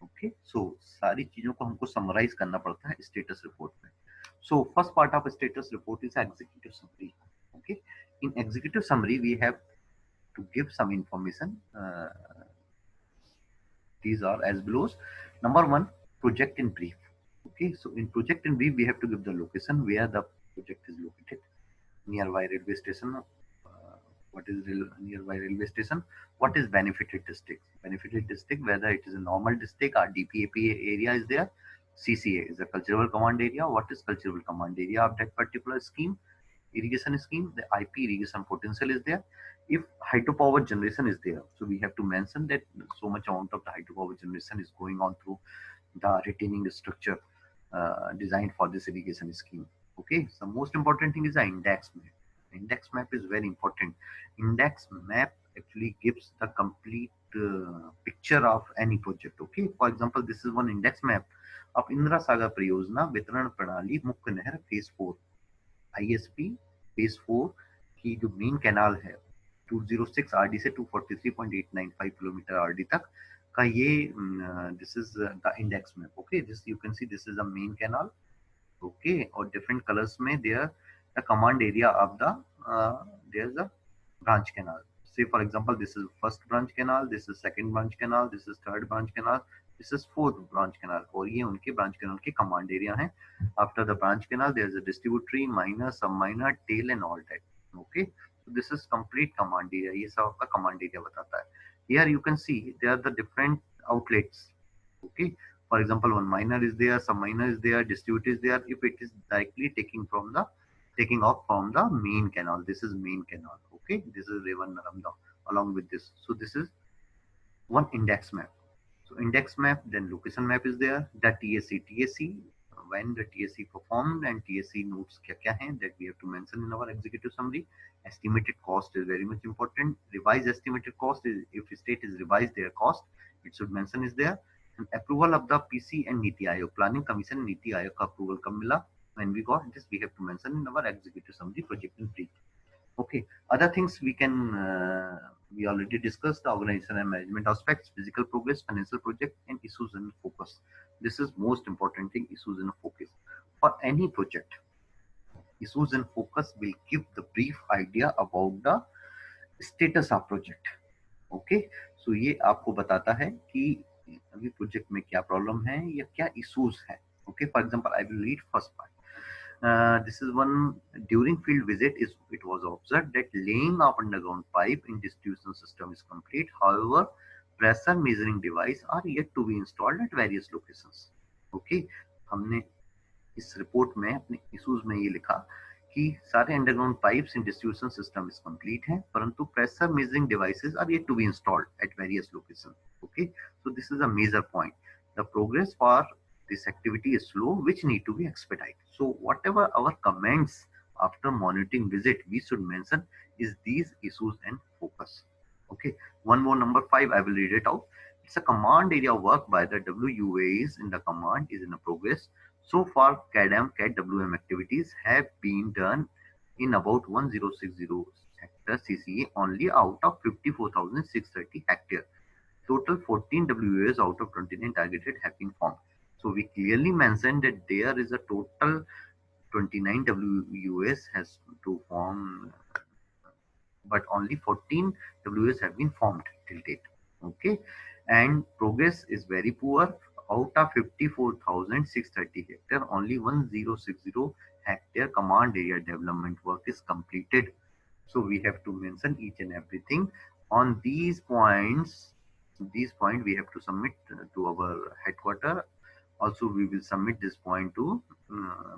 Okay, so सारी चीजों को हमको summarize करना पड़ता है status report में. So first part of a status report is executive summary. Okay, in executive summary we have to give some information. These are as below. Number one, project in brief. Okay, so in project in brief we have to give the location where the project is located, nearby railway station. What is nearby railway station? What is benefited district? Benefited district, whether it is a normal district or DPAP area is there. CCA is a cultural command area. What is cultural command area of that particular scheme? Irrigation scheme, the IP irrigation potential is there. If hydropower generation is there, so we have to mention that so much amount of the hydropower generation is going on through the retaining structure designed for this irrigation scheme. Okay, so most important thing is the index map. Index map is very important. Index map actually gives the complete picture of any project. Okay, for example, this is one index map of Indra Sagar Pariyojana वितरण प्रणाली मुख्य नहर phase 4. ISP phase 4 की जो main canal है 206 RD से 243.895 kilometre RD तक का ये this is the index map. Okay, this you can see this is a main canal. Okay, और डिफरेंट कलर्स में there the command area of the there is a branch canal say for example, this is first branch canal, this is second branch canal, this is third branch canal, this is fourth branch canal, और ये उनके branch canal के command area हैं. After the branch canal there is a distributary, minor, sub-minor, tail and all that. Okay, so this is complete command area. ये सब आपका command area बताता है. Here you can see there are the different outlets. Okay, for example, one minor is there, some minor is there, distributary is there. If it is directly taking off from the main canal, this is main canal. Okay, this is river Narmada along with this. So this is one index map. So index map, then location map is there. The TSC, when the TSC performed and TSC notes kya kya hai, that we have to mention in our executive summary. Estimated cost is very much important. Revised estimated cost is, if state is revised their cost, it should mention is there. And approval of the PC and Niti Aayog, Planning Commission Niti Aayog ka approval kab mila. When we got this, we have to mention in our executive summary, project in brief. Okay, other things we can, we already discussed the organization and management aspects, physical progress, financial project, and issues in focus. This is most important thing, issues in focus. For any project, issues in focus will give the brief idea about the status of project. Okay, so ये आपको बताता है कि अभी project में क्या problem है या क्या इश्यूज है. Okay, for example, I will read first part. This is one, during field visit it was observed that laying of underground pipe in distribution system is complete. However, pressure measuring device are yet to be installed at various locations. Okay, हमने इस report में अपने issues में ये लिखा कि सारे underground pipes in distribution system is complete हैं, परंतु pressure measuring devices are yet to be installed at various location. Okay, so this is a major point. The progress for this activity is slow, which need to be expedited. So whatever our comments after monitoring visit we should mention is these issues and focus. Okay, one more, number 5, I will read it out. It's a command area work by the WUAs in the command is in a progress. So far CADM CAD-WM activities have been done in about 1060 hectare CCA only out of 54,630 hectare. Total 14 WUAs out of 29 targeted have been formed. So we clearly mentioned that there is a total 29 WUAs has to form, but only 14 WUAs have been formed till date. Okay, and progress is very poor. Out of 54,630 hectare, only 1060 hectare command area development work is completed. So we have to mention each and everything on these points. These points we have to submit to our headquarter. Also, we will submit this point to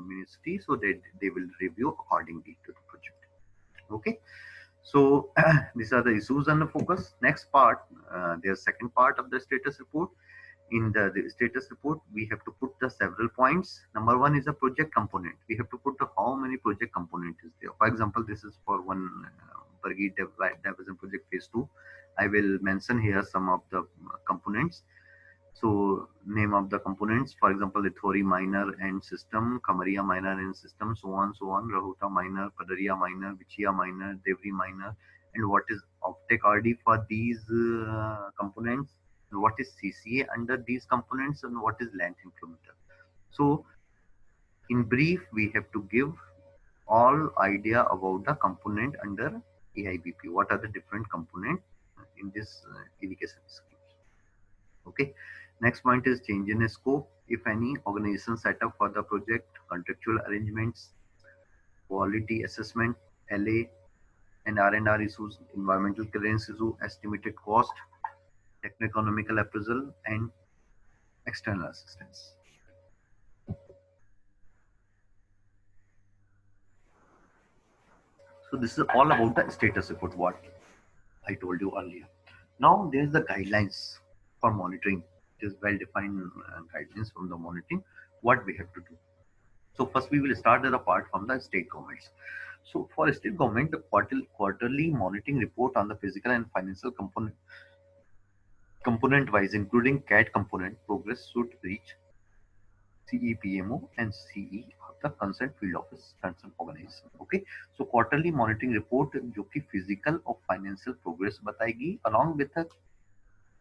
ministry so that they will review accordingly to the project. Okay, so these are the issues and the focus. Next part, there's second part of the status report. In the status report, we have to put the several points. Number 1 is a project component. We have to put the how many project component is there. For example, this is for one Bargi Division project phase 2. I will mention here some of the components. So name of the components, for example, Ithori minor and system, Kamaria minor and system, so on, Rahuta minor, Padaria minor, Vichia minor, Devri minor, and what is Optec RD for these components, and what is CCA under these components, and what is length incremental. So in brief, we have to give all idea about the component under AIBP. What are the different components in this irrigation scheme? Okay. Next point is change in scope, if any, organization setup for the project, contractual arrangements, quality assessment, LA and R&R issues, environmental clearance issue, estimated cost, techno-economical appraisal, and external assistance. So this is all about the status report, what I told you earlier. Now there is the guidelines for monitoring. It is well-defined guidelines from the monitoring, what we have to do. So first we will start the part from the state governments. So for state government, the quarterly monitoring report on the physical and financial component wise, including CAD component progress, should reach CEPMO and CE of the concerned field office concerned organization. Okay, so quarterly monitoring report जो कि physical और financial progress बताएगी along with the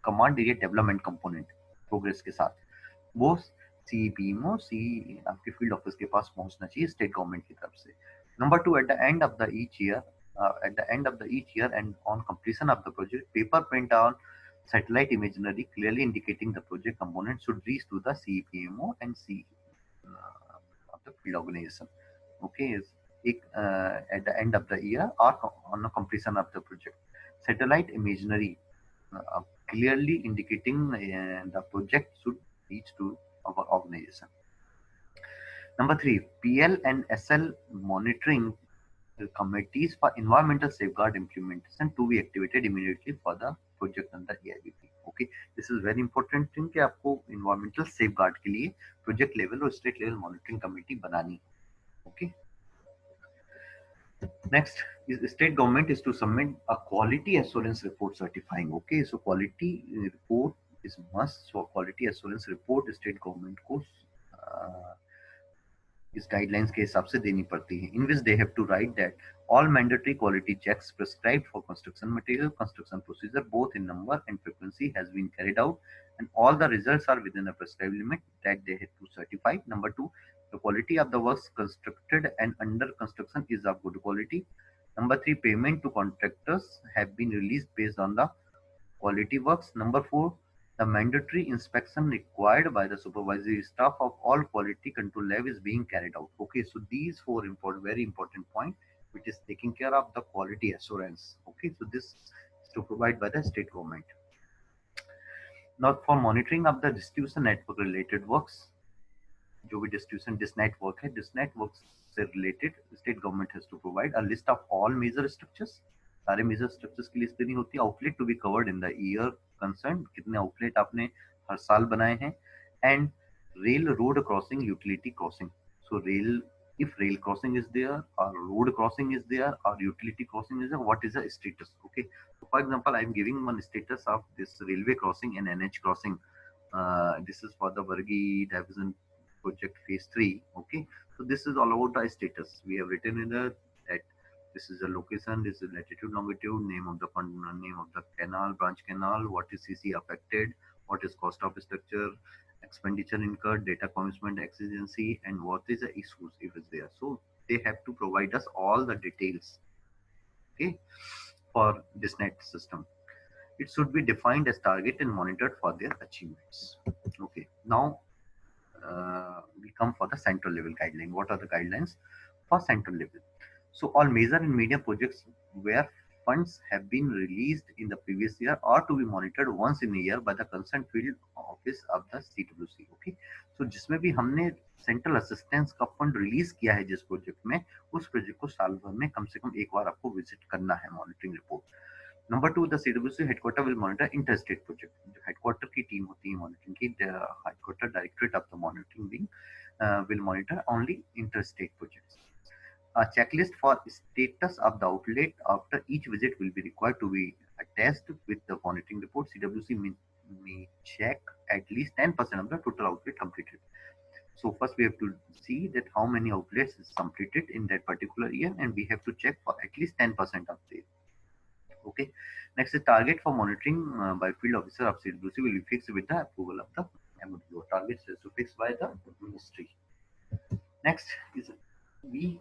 command area development component progress के साथ, वो CEPMO आपके field office के पास पहुंचना चाहिए स्टेट गवर्नमेंट की तरफ से. Number 2, at the end of the each year at the end of the each year and on completion of the project, paper print on satellite imagery clearly indicating the project component should reach to the CPMO and C of the field organization. Okay, at the end of the year or on the completion of the project. Satellite imagery clearly indicating the project should reach to our organization. Number three, PL and SL monitoring committees for environmental safeguard implementation to be activated immediately for the project under AIBP. Okay, this is very important thing कि आपको environmental safeguard के लिए project level और state level monitoring committee बनानी. Okay. Next is state government is to submit a quality assurance report certifying. Okay, so quality report is must. So quality assurance report state government को इस guidelines के हिसाब से देनी पड़ती है. In which they have to write that all mandatory quality checks prescribed for construction material, construction procedure, both in number and frequency, has been carried out, and all the results are within the prescribed limit that they have to certify. Number two, the quality of the works constructed and under construction is of good quality. Number three, payment to contractors have been released based on the quality works. Number four, the mandatory inspection required by the supervisory staff of all quality control lab is being carried out. Okay, so these four very important point, which is taking care of the quality assurance. Okay, so this is to provide by the state government. Now for monitoring of the distribution network related works, जो भी distribution this network है, this network से related state government has to provide a list of all major structures. सारे major structures की list देनी होती है. Outlet to be covered in the year concern, कितने आउटलेट आपने हर साल बनाए हैं. And rail road crossing utility crossing. So rail, if rail crossing is there or road crossing is there or utility crossing is there, what is the status? Okay, so for example, I'm giving one status of this railway crossing and NH crossing. This is for the Bargi division project phase 3. Okay, so this is all about the status. We have written in the that this is the location, this is latitude, longitude, name of the canal, branch canal, what is CC affected, what is cost of structure, expenditure incurred, data commitment exigency, and what is the issues if it's there. So they have to provide us all the details. Okay, for this net system. It should be defined as target and monitored for their achievements. Okay, now we come for the central level guideline. What are the guidelines for central level? So all major and medium projects where funds have been released in the previous year are to be monitored once in a year by the concerned field office of the CWC. Okay, so जिसमें भी हमने central assistance का fund release किया है जिस project में, उस project को साल भर में कम से कम एक बार आपको विजिट करना है, monitoring report. Number two, the CWC headquarter will monitor interstate project. जो हेडक्वार्टर की टीम होती है मॉनिटरिंग की, headquarter directorate of the monitoring wing will monitor only interstate projects. A checklist for status of the outlet after each visit will be required to be attached with the monitoring report. CWC may check at least 10% of the total outlet completed. So first we have to see that how many outlets is completed in that particular year, and we have to check for at least 10% of the. Okay. Next, the target for monitoring by field officer of CWC will be fixed with the approval of the MODO. Targets is to fix by the ministry. Next is we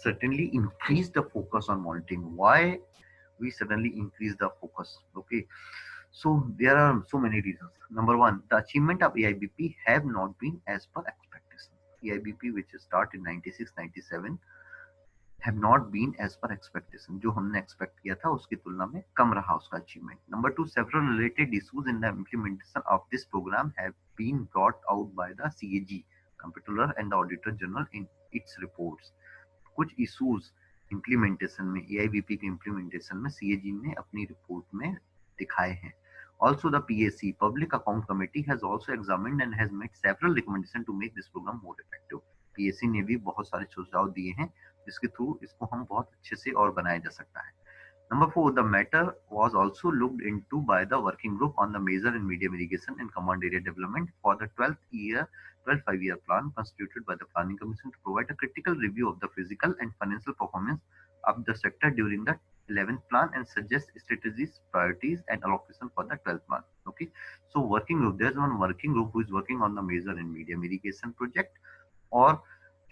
certainly increase the focus on monitoring. Why we suddenly increase the focus? Okay, so there are so many reasons. Number one, the achievement of AIBP have not been as per expectation. AIBP which start in 96-97 have not been as per expectation. जो हमने expect किया था उसकी तुलना में कम रहा उसका achievement. Number two, several related issues in the implementation of this program have been brought out by the CAG, Comptroller and the Auditor General in its reports. कुछ इश्यूज इंप्लीमेंटेशन में, एआईबीपी के इंप्लीमेंटेशन में CAG ने अपनी report में दिखाए हैं. Also, the PAC, Public Account Committee, has also examined and has made several recommendations to make this program more effective. PAC ने भी बहुत सारे सुझाव दिए हैं जिसके थ्रू इसको हम बहुत अच्छे से और बनाया जा सकता है. Number four, the matter was also looked into by the working group on the major and medium irrigation and command area development for the 12th five-year plan constituted by the Planning Commission to provide a critical review of the physical and financial performance of the sector during the 11th plan and suggest strategies, priorities, and allocation for the 12th plan. Okay, so working group, there's one working group who is working on the major and medium irrigation project, or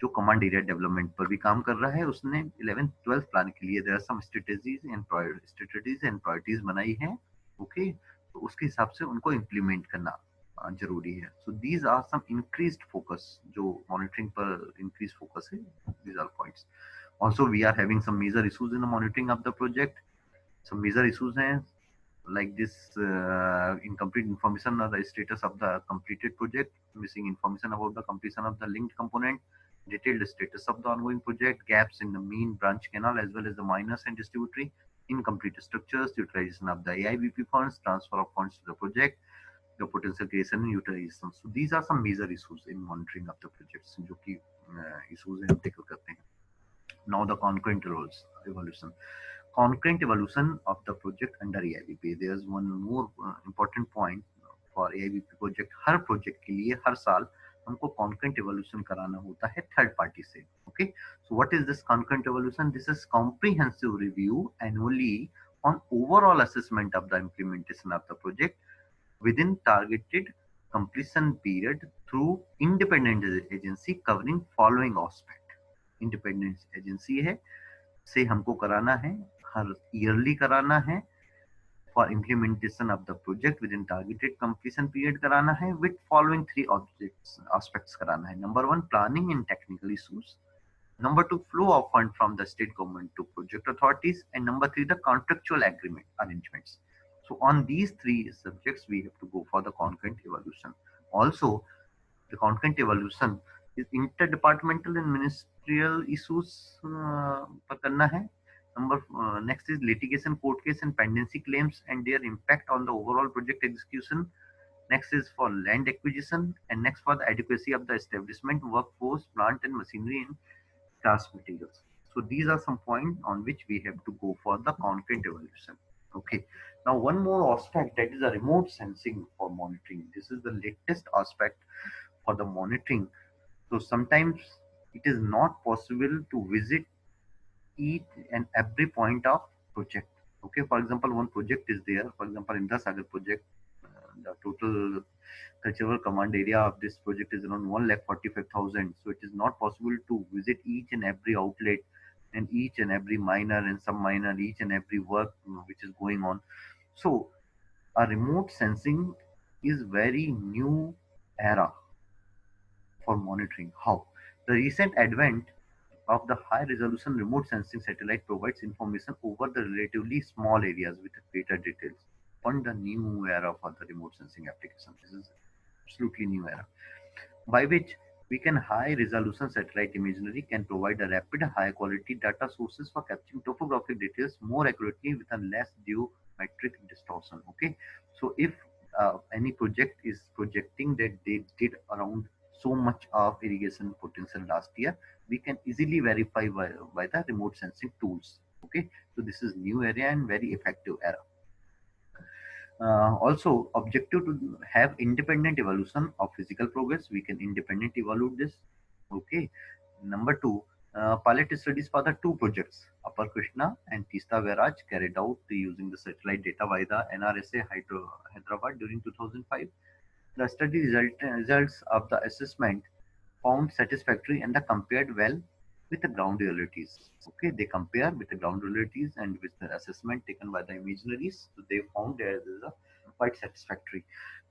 जो command area development पर भी काम कर रहा है, उसने 11th 12th plan के लिए there are some strategies and priorities बनाई है। ओके, तो उसके हिसाब से उनको इम्प्लीमेंट करना जरूरी है। So these are some increased focus, जो मॉनिटरिंग पर इंक्रीज फोकस है, these are points. Also we are having some major issues in the monitoring of the project. Some major issues हैं like this: incomplete information on the status of the completed project, missing information about the completion of the linked component, detailed status of the ongoing project, gaps in the main branch canal as well as the miners and distributary, incomplete structures, utilization of the AIBP funds, transfer of funds to the project, the potential creation and utilization. So these are some major issues in monitoring of the projects जो कि issues हैं हम tackle करते हैं. Now the concurrent roles evolution. Concurrent evolution of the project under AIBP. There's one more important point for AIBP project. Her project के लिए हर साल हमको concurrent evolution कराना होता है third party से. Okay, so what is this concurrent evolution? This is comprehensive review annually on overall assessment of the implementation of the project within targeted completion period through independent agency covering following aspect. Independent agency है से हमको कराना है, हर yearly कराना है, for implementation of the project with in targeted completion period कराना है, with following three objects aspects कराना है. Number 1 planning and technical issues, number 2 flow of fund from the state government to project authorities, and number 3 the contractual agreement arrangements. So on these three subjects we have to go for the concurrent evolution. Also the concurrent evolution is interdepartmental and ministerial issues पर करना है. Next is litigation, court case and pendency claims and their impact on the overall project execution. Next is for land acquisition, and next for the adequacy of the establishment, workforce, plant and machinery and task materials. So these are some points on which we have to go for the concurrent evaluation. Okay. Now one more aspect, that is a remote sensing for monitoring. This is the latest aspect for the monitoring. So sometimes it is not possible to visit each and every point of project. Okay, for example, one project is there. For example, Indra Sagar project, the total cultural command area of this project is around 1,45,000. So it is not possible to visit each and every outlet and each and every miner and sub miner, each and every work which is going on. So a remote sensing is very new era for monitoring. How? The recent advent of the high resolution remote sensing satellite provides information over the relatively small areas with greater details. On the new era for the remote sensing application, this is absolutely new era, by which we can high resolution satellite imagery can provide a rapid high quality data sources for capturing topographic details more accurately with a less geometric distortion. Okay, so if any project is projecting that they did around so much of irrigation potential last year, we can easily verify by the remote sensing tools. Okay, so this is new area and very effective era. Also, objective to have independent evaluation of physical progress. We can independently evaluate this. Okay. Number 2, pilot studies for the two projects, Upper Krishna and Tista Viraj, carried out using the satellite data by the NRSA Hyderabad during 2005. The study results of the assessment found satisfactory and the compared well with the ground realities. Okay, they compare with the ground realities and with the assessment taken by the imaginaries. So they found there is a quite satisfactory.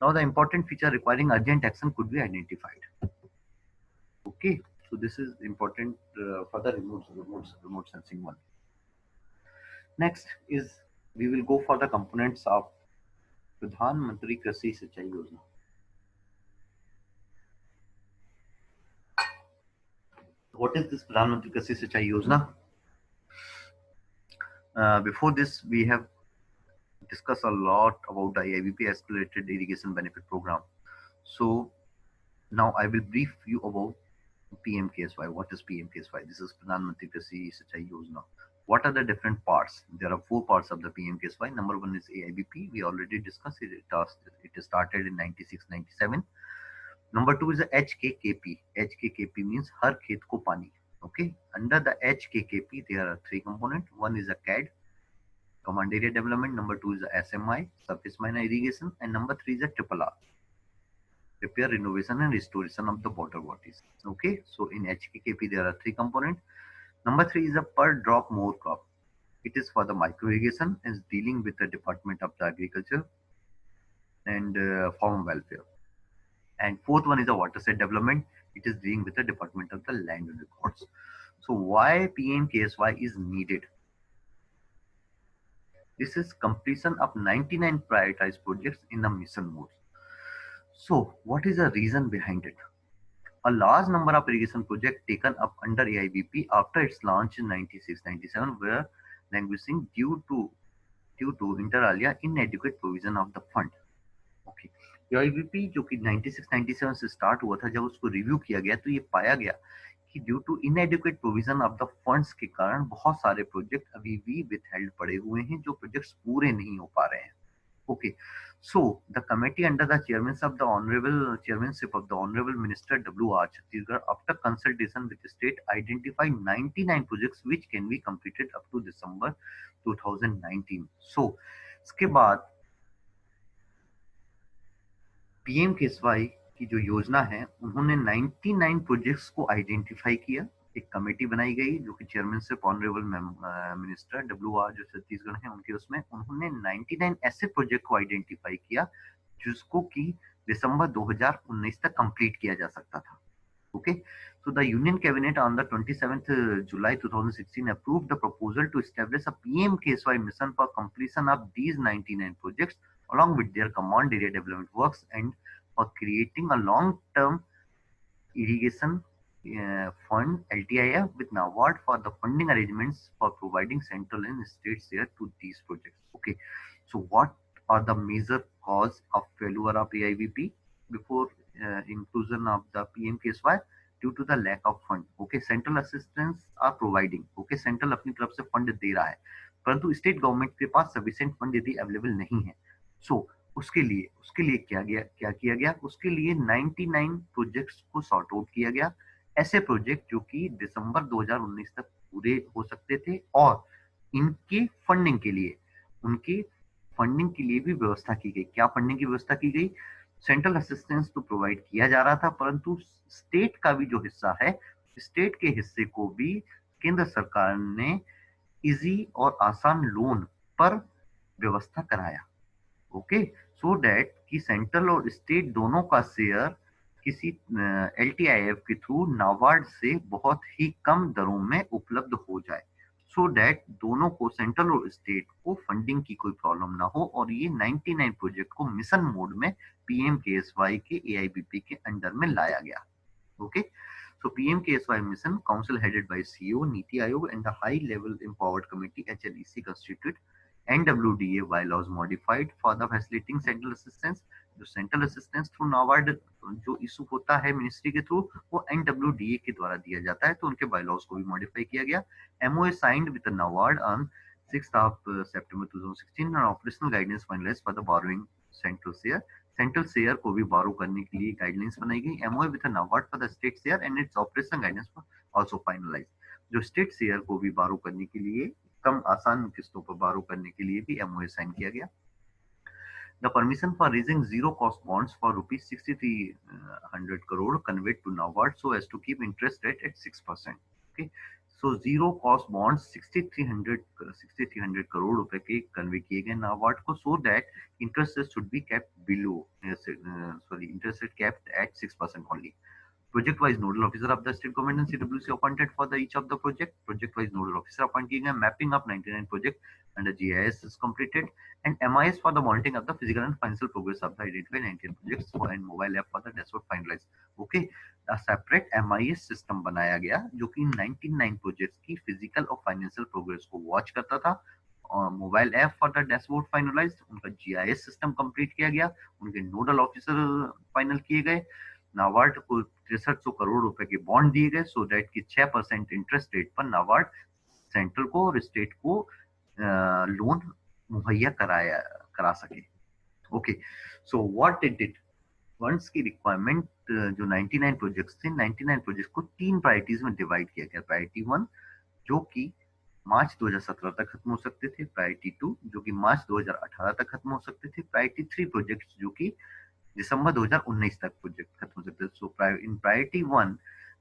Now the important feature requiring urgent action could be identified. Okay, so this is important for the remote sensing one. Next is we will go for the components of Pradhan Mantri Krishi Sinchai Yojana. What is this Pradhan Mantri Krishi Sinchai Yojana? Before this, we have discussed a lot about the AIBP Accelerated Irrigation Benefit Program. So now I will brief you about PMKSY. What is PMKSY? This is Pradhan Mantri Krishi Sinchai Yojana. What are the different parts? There are 4 parts of the PMKSY. Number 1 is AIBP. We already discussed it. It started in 96-97. Number 2 is the HKKP. HKKP means Har Khet Ko Pani. Okay. Under the HKKP, there are 3 components. One is a CAD, Command Area Development. Number 2 is the SMI, Surface Minor Irrigation, and number 3 is a Triple R. repair, renovation, and restoration of the water bodies. Okay, so in HKKP there are three components. Number three is a per drop more crop. It is for the micro irrigation and is dealing with the Department of the Agriculture and Farm Welfare. And fourth one is a watershed development. It is dealing with the Department of the Land Records. So why PMKSY is needed? This is completion of 99 prioritized projects in the mission mode. So what is the reason behind it? A large number of irrigation projects taken up under AIBP after its launch in 96-97 were languishing due to inter alia inadequate provision of the fund. Okay, AIBP जो कि 96-97 से start हुआ था, जब उसको review किया गया तो ये पाया गया कि due to inadequate provision of the funds के कारण बहुत सारे प्रोजेक्ट अभी भी विथहेल्ड पड़े हुए हैं, जो प्रोजेक्ट्स पूरे नहीं हो पा रहे हैं. Okay, so the committee under the chairmanship of the Honorable Minister W.R. Chhattisgarh, after consultation with the state, identified 99 projects which can be completed up to December 2019. So, इसके बाद पीएम केएसवाई की जो योजना है, उन्होंने 99 प्रोजेक्ट्स को identify किया. एक कमेटी बनाई गई जो कि चेयरमैनशिप ऑनरेबल मिनिस्टर डब्ल्यू.आर. जो छत्तीसगढ़ है उनके उसमें उन्होंने 99 ऐसे प्रोजेक्ट को आइडेंटिफाई किया जिसको कि दिसंबर 2019 तक कंप्लीट किया जा सकता था. Okay, so the Union Cabinet on the 27th July 2016 approved the proposal to establish a PMKSY mission for completion of these 99 projects along with their command area development works and for creating a long-term irrigation fund LTIF with NABARD for the funding arrangements for providing central and state share to these projects. Okay, so what are the major cause of failure of AIBP before inclusion of the PMKSY? Due to the lack of fund. Okay, central assistance are providing. Okay, central अपनी तरफ से fund दे रहा है, परंतु state government के पास sufficient fund यदि available नहीं है. सो उसके लिए क्या किया गया? उसके लिए 99 प्रोजेक्ट्स को सॉर्ट आउट किया गया, ऐसे प्रोजेक्ट जो कि दिसंबर 2019 तक पूरे हो सकते थे, और इनके फंडिंग के लिए उनकी फंडिंग के लिए भी व्यवस्था की गई. क्या फंडिंग की व्यवस्था की गई? सेंट्रल असिस्टेंस तो प्रोवाइड किया जा रहा था, परंतु स्टेट का भी जो हिस्सा है, स्टेट के हिस्से को भी केंद्र सरकार ने इजी और आसान लोन पर व्यवस्था कराया. ओके, सो दैट कि सेंट्रल और स्टेट दोनों का शेयर किसी LTIF के थ्रू नाबार्ड से बहुत ही कम दरों में उपलब्ध हो जाए, सो दैट दोनों को, सेंट्रल और स्टेट को, फंडिंग की कोई प्रॉब्लम ना हो. और ये 99 प्रोजेक्ट को मिशन मोड में PMKSY के AIBP के अंडर में लाया गया. Okay, so PMKSY mission, council headed by CEO, Niti Aayog and the high level empowered committee HLEC constituted. NWDA bylaws modified for the facilitating central assistance. जो central assistance through NABARD जो issue होता है ministry के through, वो NWDA के द्वारा दिया जाता है, तो उनके बायलॉज को भी मॉडिफाई किया गया. MOA signed with the NABARD on 6th of September 2016 and operational guidance finalized for the borrowing central share. Central share को भी बारो करने के लिए गाइडलाइंस बनाई गई. MOA with the NABARD for the state share and its operational guidance for also finalized. जो state share को भी बारो करने के लिए, कम आसान किस्तों पर बारो करने के लिए भी MOA साइन किया गया. The permission for raising zero cost bonds for rupees 6,300 crore conveyed to NABARD so as to keep interest rate at 6%. Okay, so zero cost bonds 6,300 crore रुपए के कन्वे किए गए नाबार्ड को, so that interest rate should be kept below interest rate kept at 6% only. Project wise nodal officer of the state government and CWC appointed for the each of the project. Project wise nodal officer appointed किए गए. Mapping of 99 project under GIS is completed and MIS for the monitoring of the physical and financial progress of the identified 19 projects and mobile app for the dashboard finalized. Okay, a separate MIS system बनाया गया जो कि 99 projects की physical और financial progress को watch करता था. Mobile app for the dashboard finalised, उनका GIS सिस्टम कंप्लीट किया गया, उनके नोडल ऑफिसर फाइनल किए गए. नाबार्ड को 6300 करोड़ रुपए के बॉन्ड दिए गए, सो दैट की 6% इंटरेस्ट रेट पर नाबार्ड सेंट्रल को और स्टेट को लोन मुहैया करा सके. Okay, so what it did, funds की रिक्वायरमेंट जो 99 प्रोजेक्ट्स थे, 99 प्रोजेक्ट्स को 3 प्रायोरिटीज में डिवाइड किया गया. प्रायोरिटी 1 जो कि मार्च 2017 तक खत्म हो सकते थे, प्रायोरिटी 2 जो कि मार्च 2018 तक खत्म हो सकते थे, प्रायोरिटी 3 प्रोजेक्ट्स जो कि दिसंबर 2019 तक प्रोजेक्ट खत्म हो सकते हैं. सो इन priority 1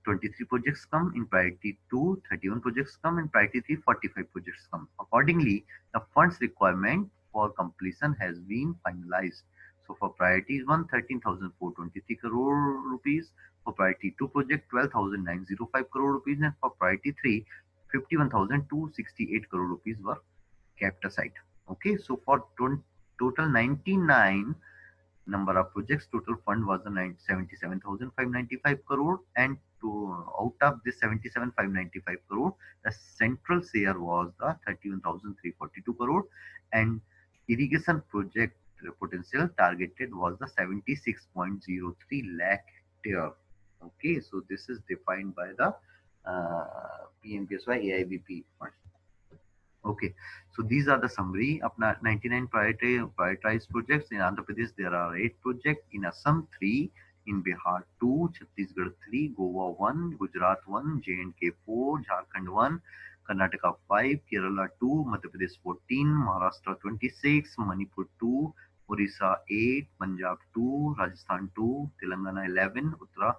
23 projects come, in priority 2 31 projects come, in priority 3 45 projects come. Accordingly, the funds requirement for completion has been finalized. So for priority 1 13,423 crore rupees, for priority 2 project 12,905 crore rupees, and for priority 3 51,268 crore rupees were kept aside. Okay, so for total 99 number of projects, total fund was the 77,595 crore, and out of this 77,595 crore, the central share was the 31,342 crore, and irrigation project potential targeted was the 76.03 lakh hectare. Okay, so this is defined by the PMKSY AIBP fund. Okay, so these are the summary. Apna 99 prioritized projects. In Andhra Pradesh, there are 8 projects. In Assam, 3. In Bihar, 2. Chhattisgarh, 3. Goa, 1. Gujarat, 1. J&K, 4. Jharkhand, 1. Karnataka, 5. Kerala, 2. Madhya Pradesh, 14. Maharashtra, 26. Manipur, 2. Orissa, 8. Punjab, 2. Rajasthan, 2. Telangana, 11. Uttar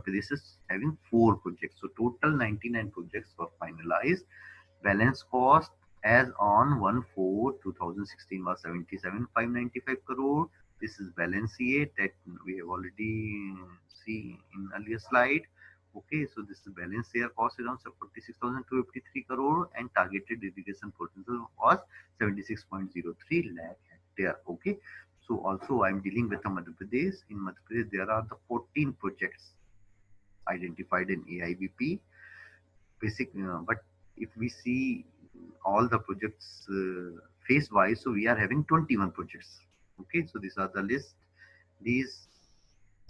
Pradesh is having 4 projects. So total 99 projects were finalized. Balance cost as on 1/4/2016 was 77,595 crore. This is balance sheet that we have already see in earlier slide. Okay, so this is balance share cost around 46,253 crore, and targeted irrigation potential was 76.03 lakh hectare. Okay, so also I'm dealing with the Madhya Pradesh. In Madhya Pradesh, there are the 14 projects identified in AIBP basic, but if we see all the projects phase wise, so we are having 21 projects. Okay, so these are the list. These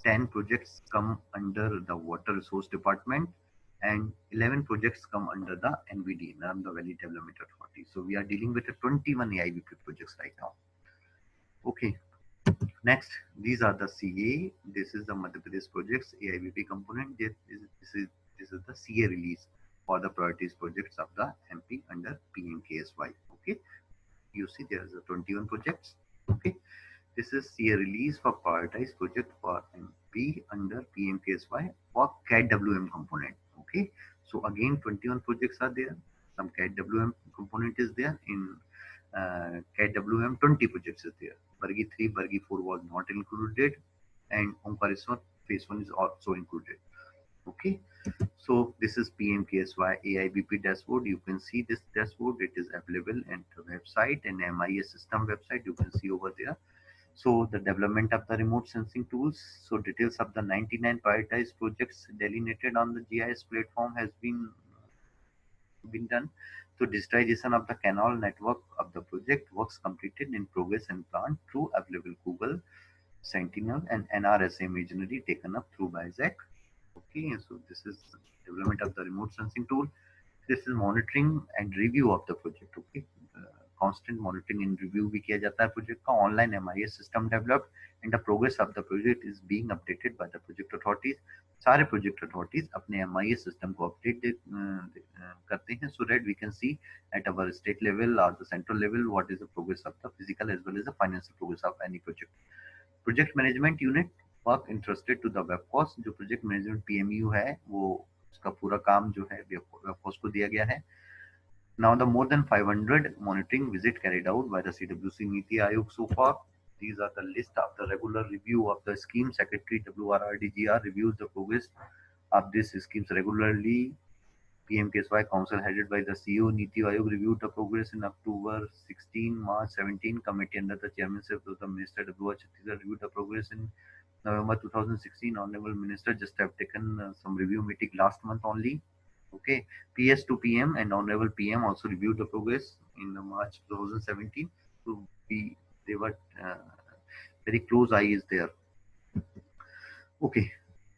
10 projects come under the water resource department, and 11 projects come under the NVD, Narmada Valley Development Authority. So we are dealing with the 21 AIBP projects right now. Okay, next, these are the CA. This is the Madhya Pradesh projects AIBP component. This is the CA release for the priorities projects of the MP under PMKSY. Okay, you see there is a 21 projects. Okay, this is CA release for prioritized project for MP under PMKSY for CADWM component. Okay, so again 21 projects are there. Some CADWM component is there. In KWM 20 projects is there. Bargi 3, Bargi 4 was not included, and Omkareshwar phase 1 is also included. Okay, so this is PMKSY AIBP dashboard. You can see this dashboard. It is available at the website and MIS system website. You can see over there. So the development of the remote sensing tools. So details of the 99 prioritized projects delineated on the GIS platform has been done. So digitization of the canal network of the project works completed in progress and planned through available Google, Sentinel, and NRSA imagery taken up through BISAC. Okay, so this is development of the remote sensing tool. This is monitoring and review of the project. Okay, constant monitoring and review भी किया जाता है project का. Online MIS system developed, and the progress of the project is being updated by the project authorities. सारे project authorities अपने MIS system को update करते हैं, so that we can see at our state level or the central level what is the progress of the physical as well as the financial progress of any project. Project management unit work entrusted to the webcourse. जो project management PMU है वो उसका पूरा काम जो है webcourse को दिया गया है. Now the more than 500 monitoring visit carried out by the CWC Niti Aayog so far. These are the list of the regular review of the scheme. Secretary WRRDGR reviews the progress of these schemes regularly. PMKSY Council headed by the CEO Niti Aayog reviewed the progress in October 16, March 17. Committee under the chairmanship of the Minister WR Chhattisgarh reviewed the progress in November 2016. Honorable Minister just have taken some review meeting last month only. Okay, PS to PM and Honorable PM also reviewed the progress in March 2017. So they were very close eye is there. Okay,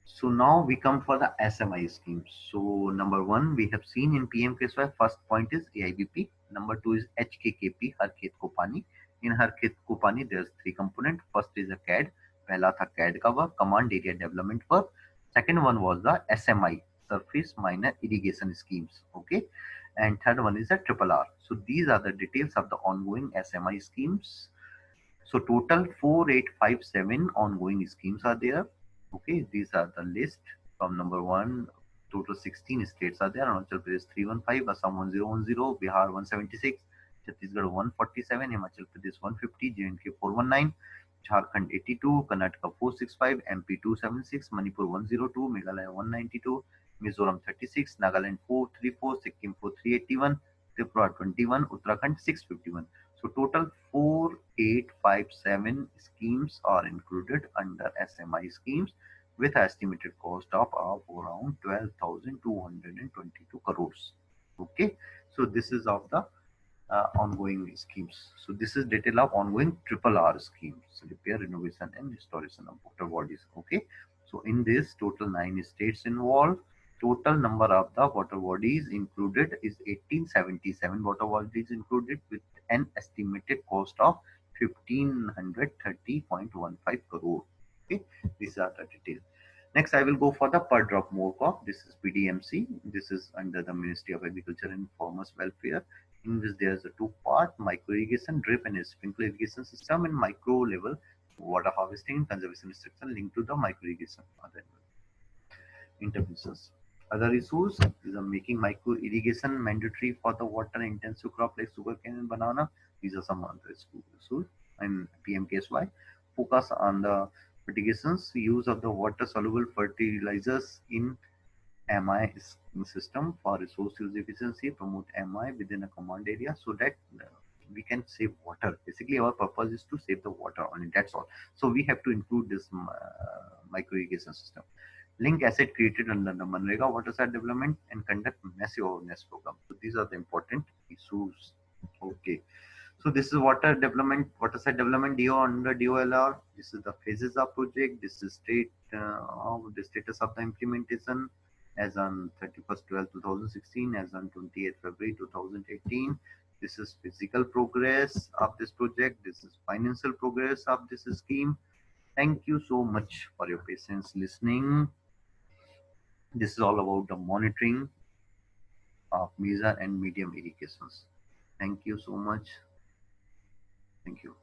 so now we come for the SMI schemes. So number one, we have seen in PMKSY, first point is AIBP. Number two is HKKP, Har Khet Ko Pani. In Har Khet Ko Pani, there's three components. First is a CAD. पहला था CAD का work, Command Area Development work. Second one was the SMI, Surface Minor Irrigation Schemes. Okay, and third one is a triple R. So these are the details of the ongoing SMI schemes. So total 4857 ongoing schemes are there. Okay, these are the list from number one. Total 16 states are there. Arunachal Pradesh 315, Assam 1010, Bihar 176, Chhattisgarh 147, Himachal Pradesh 150, J&K 419, Jharkhand 82, Karnataka 465, MP 276, Manipur 102, Meghalaya 192, Mizoram 36, Nagaland 434, Sikkim 4381, Tripura 21, Uttarakhand 651. So total 4857 schemes are included under SMI schemes with estimated cost of around 12,222 crores. Okay, so this is of the ongoing schemes. So this is detail of ongoing triple R schemes, repair, renovation, and restoration of water bodies. Okay, so in this total 9 states involved. Total number of the water bodies included is 1877 water bodies included with an estimated cost of 1530.15 crore. Okay, these are the details. Next, I will go for the per drop more crop. This is PDMC. This is under the Ministry of Agriculture and Farmers Welfare, in which there is a two-part micro irrigation, drip and sprinkler irrigation system, and micro level water harvesting and conservation restriction linked to the micro irrigation. Other interventions. Other issues is making micro irrigation mandatory for the water intensive crop like sugarcane and banana. These are some other issues. And PMKSY focus on the mitigations, use of the water soluble fertilizers in MI system for resource use efficiency, promote MI within a command area so that we can save water. Basically, our purpose is to save the water only. That's all. So we have to include this micro irrigation system. Link asset created under the Manrega waterside development and conduct massive awareness program. So these are the important issues. Okay. So this is water development, waterside development DO under DOLR. This is the phases of project. This is the status of the implementation as on 31st 12 2016, as on 28th February 2018. This is physical progress of this project. This is financial progress of this scheme. Thank you so much for your patience listening. This is all about the monitoring of major and medium irrigations. Thank you so much. Thank you.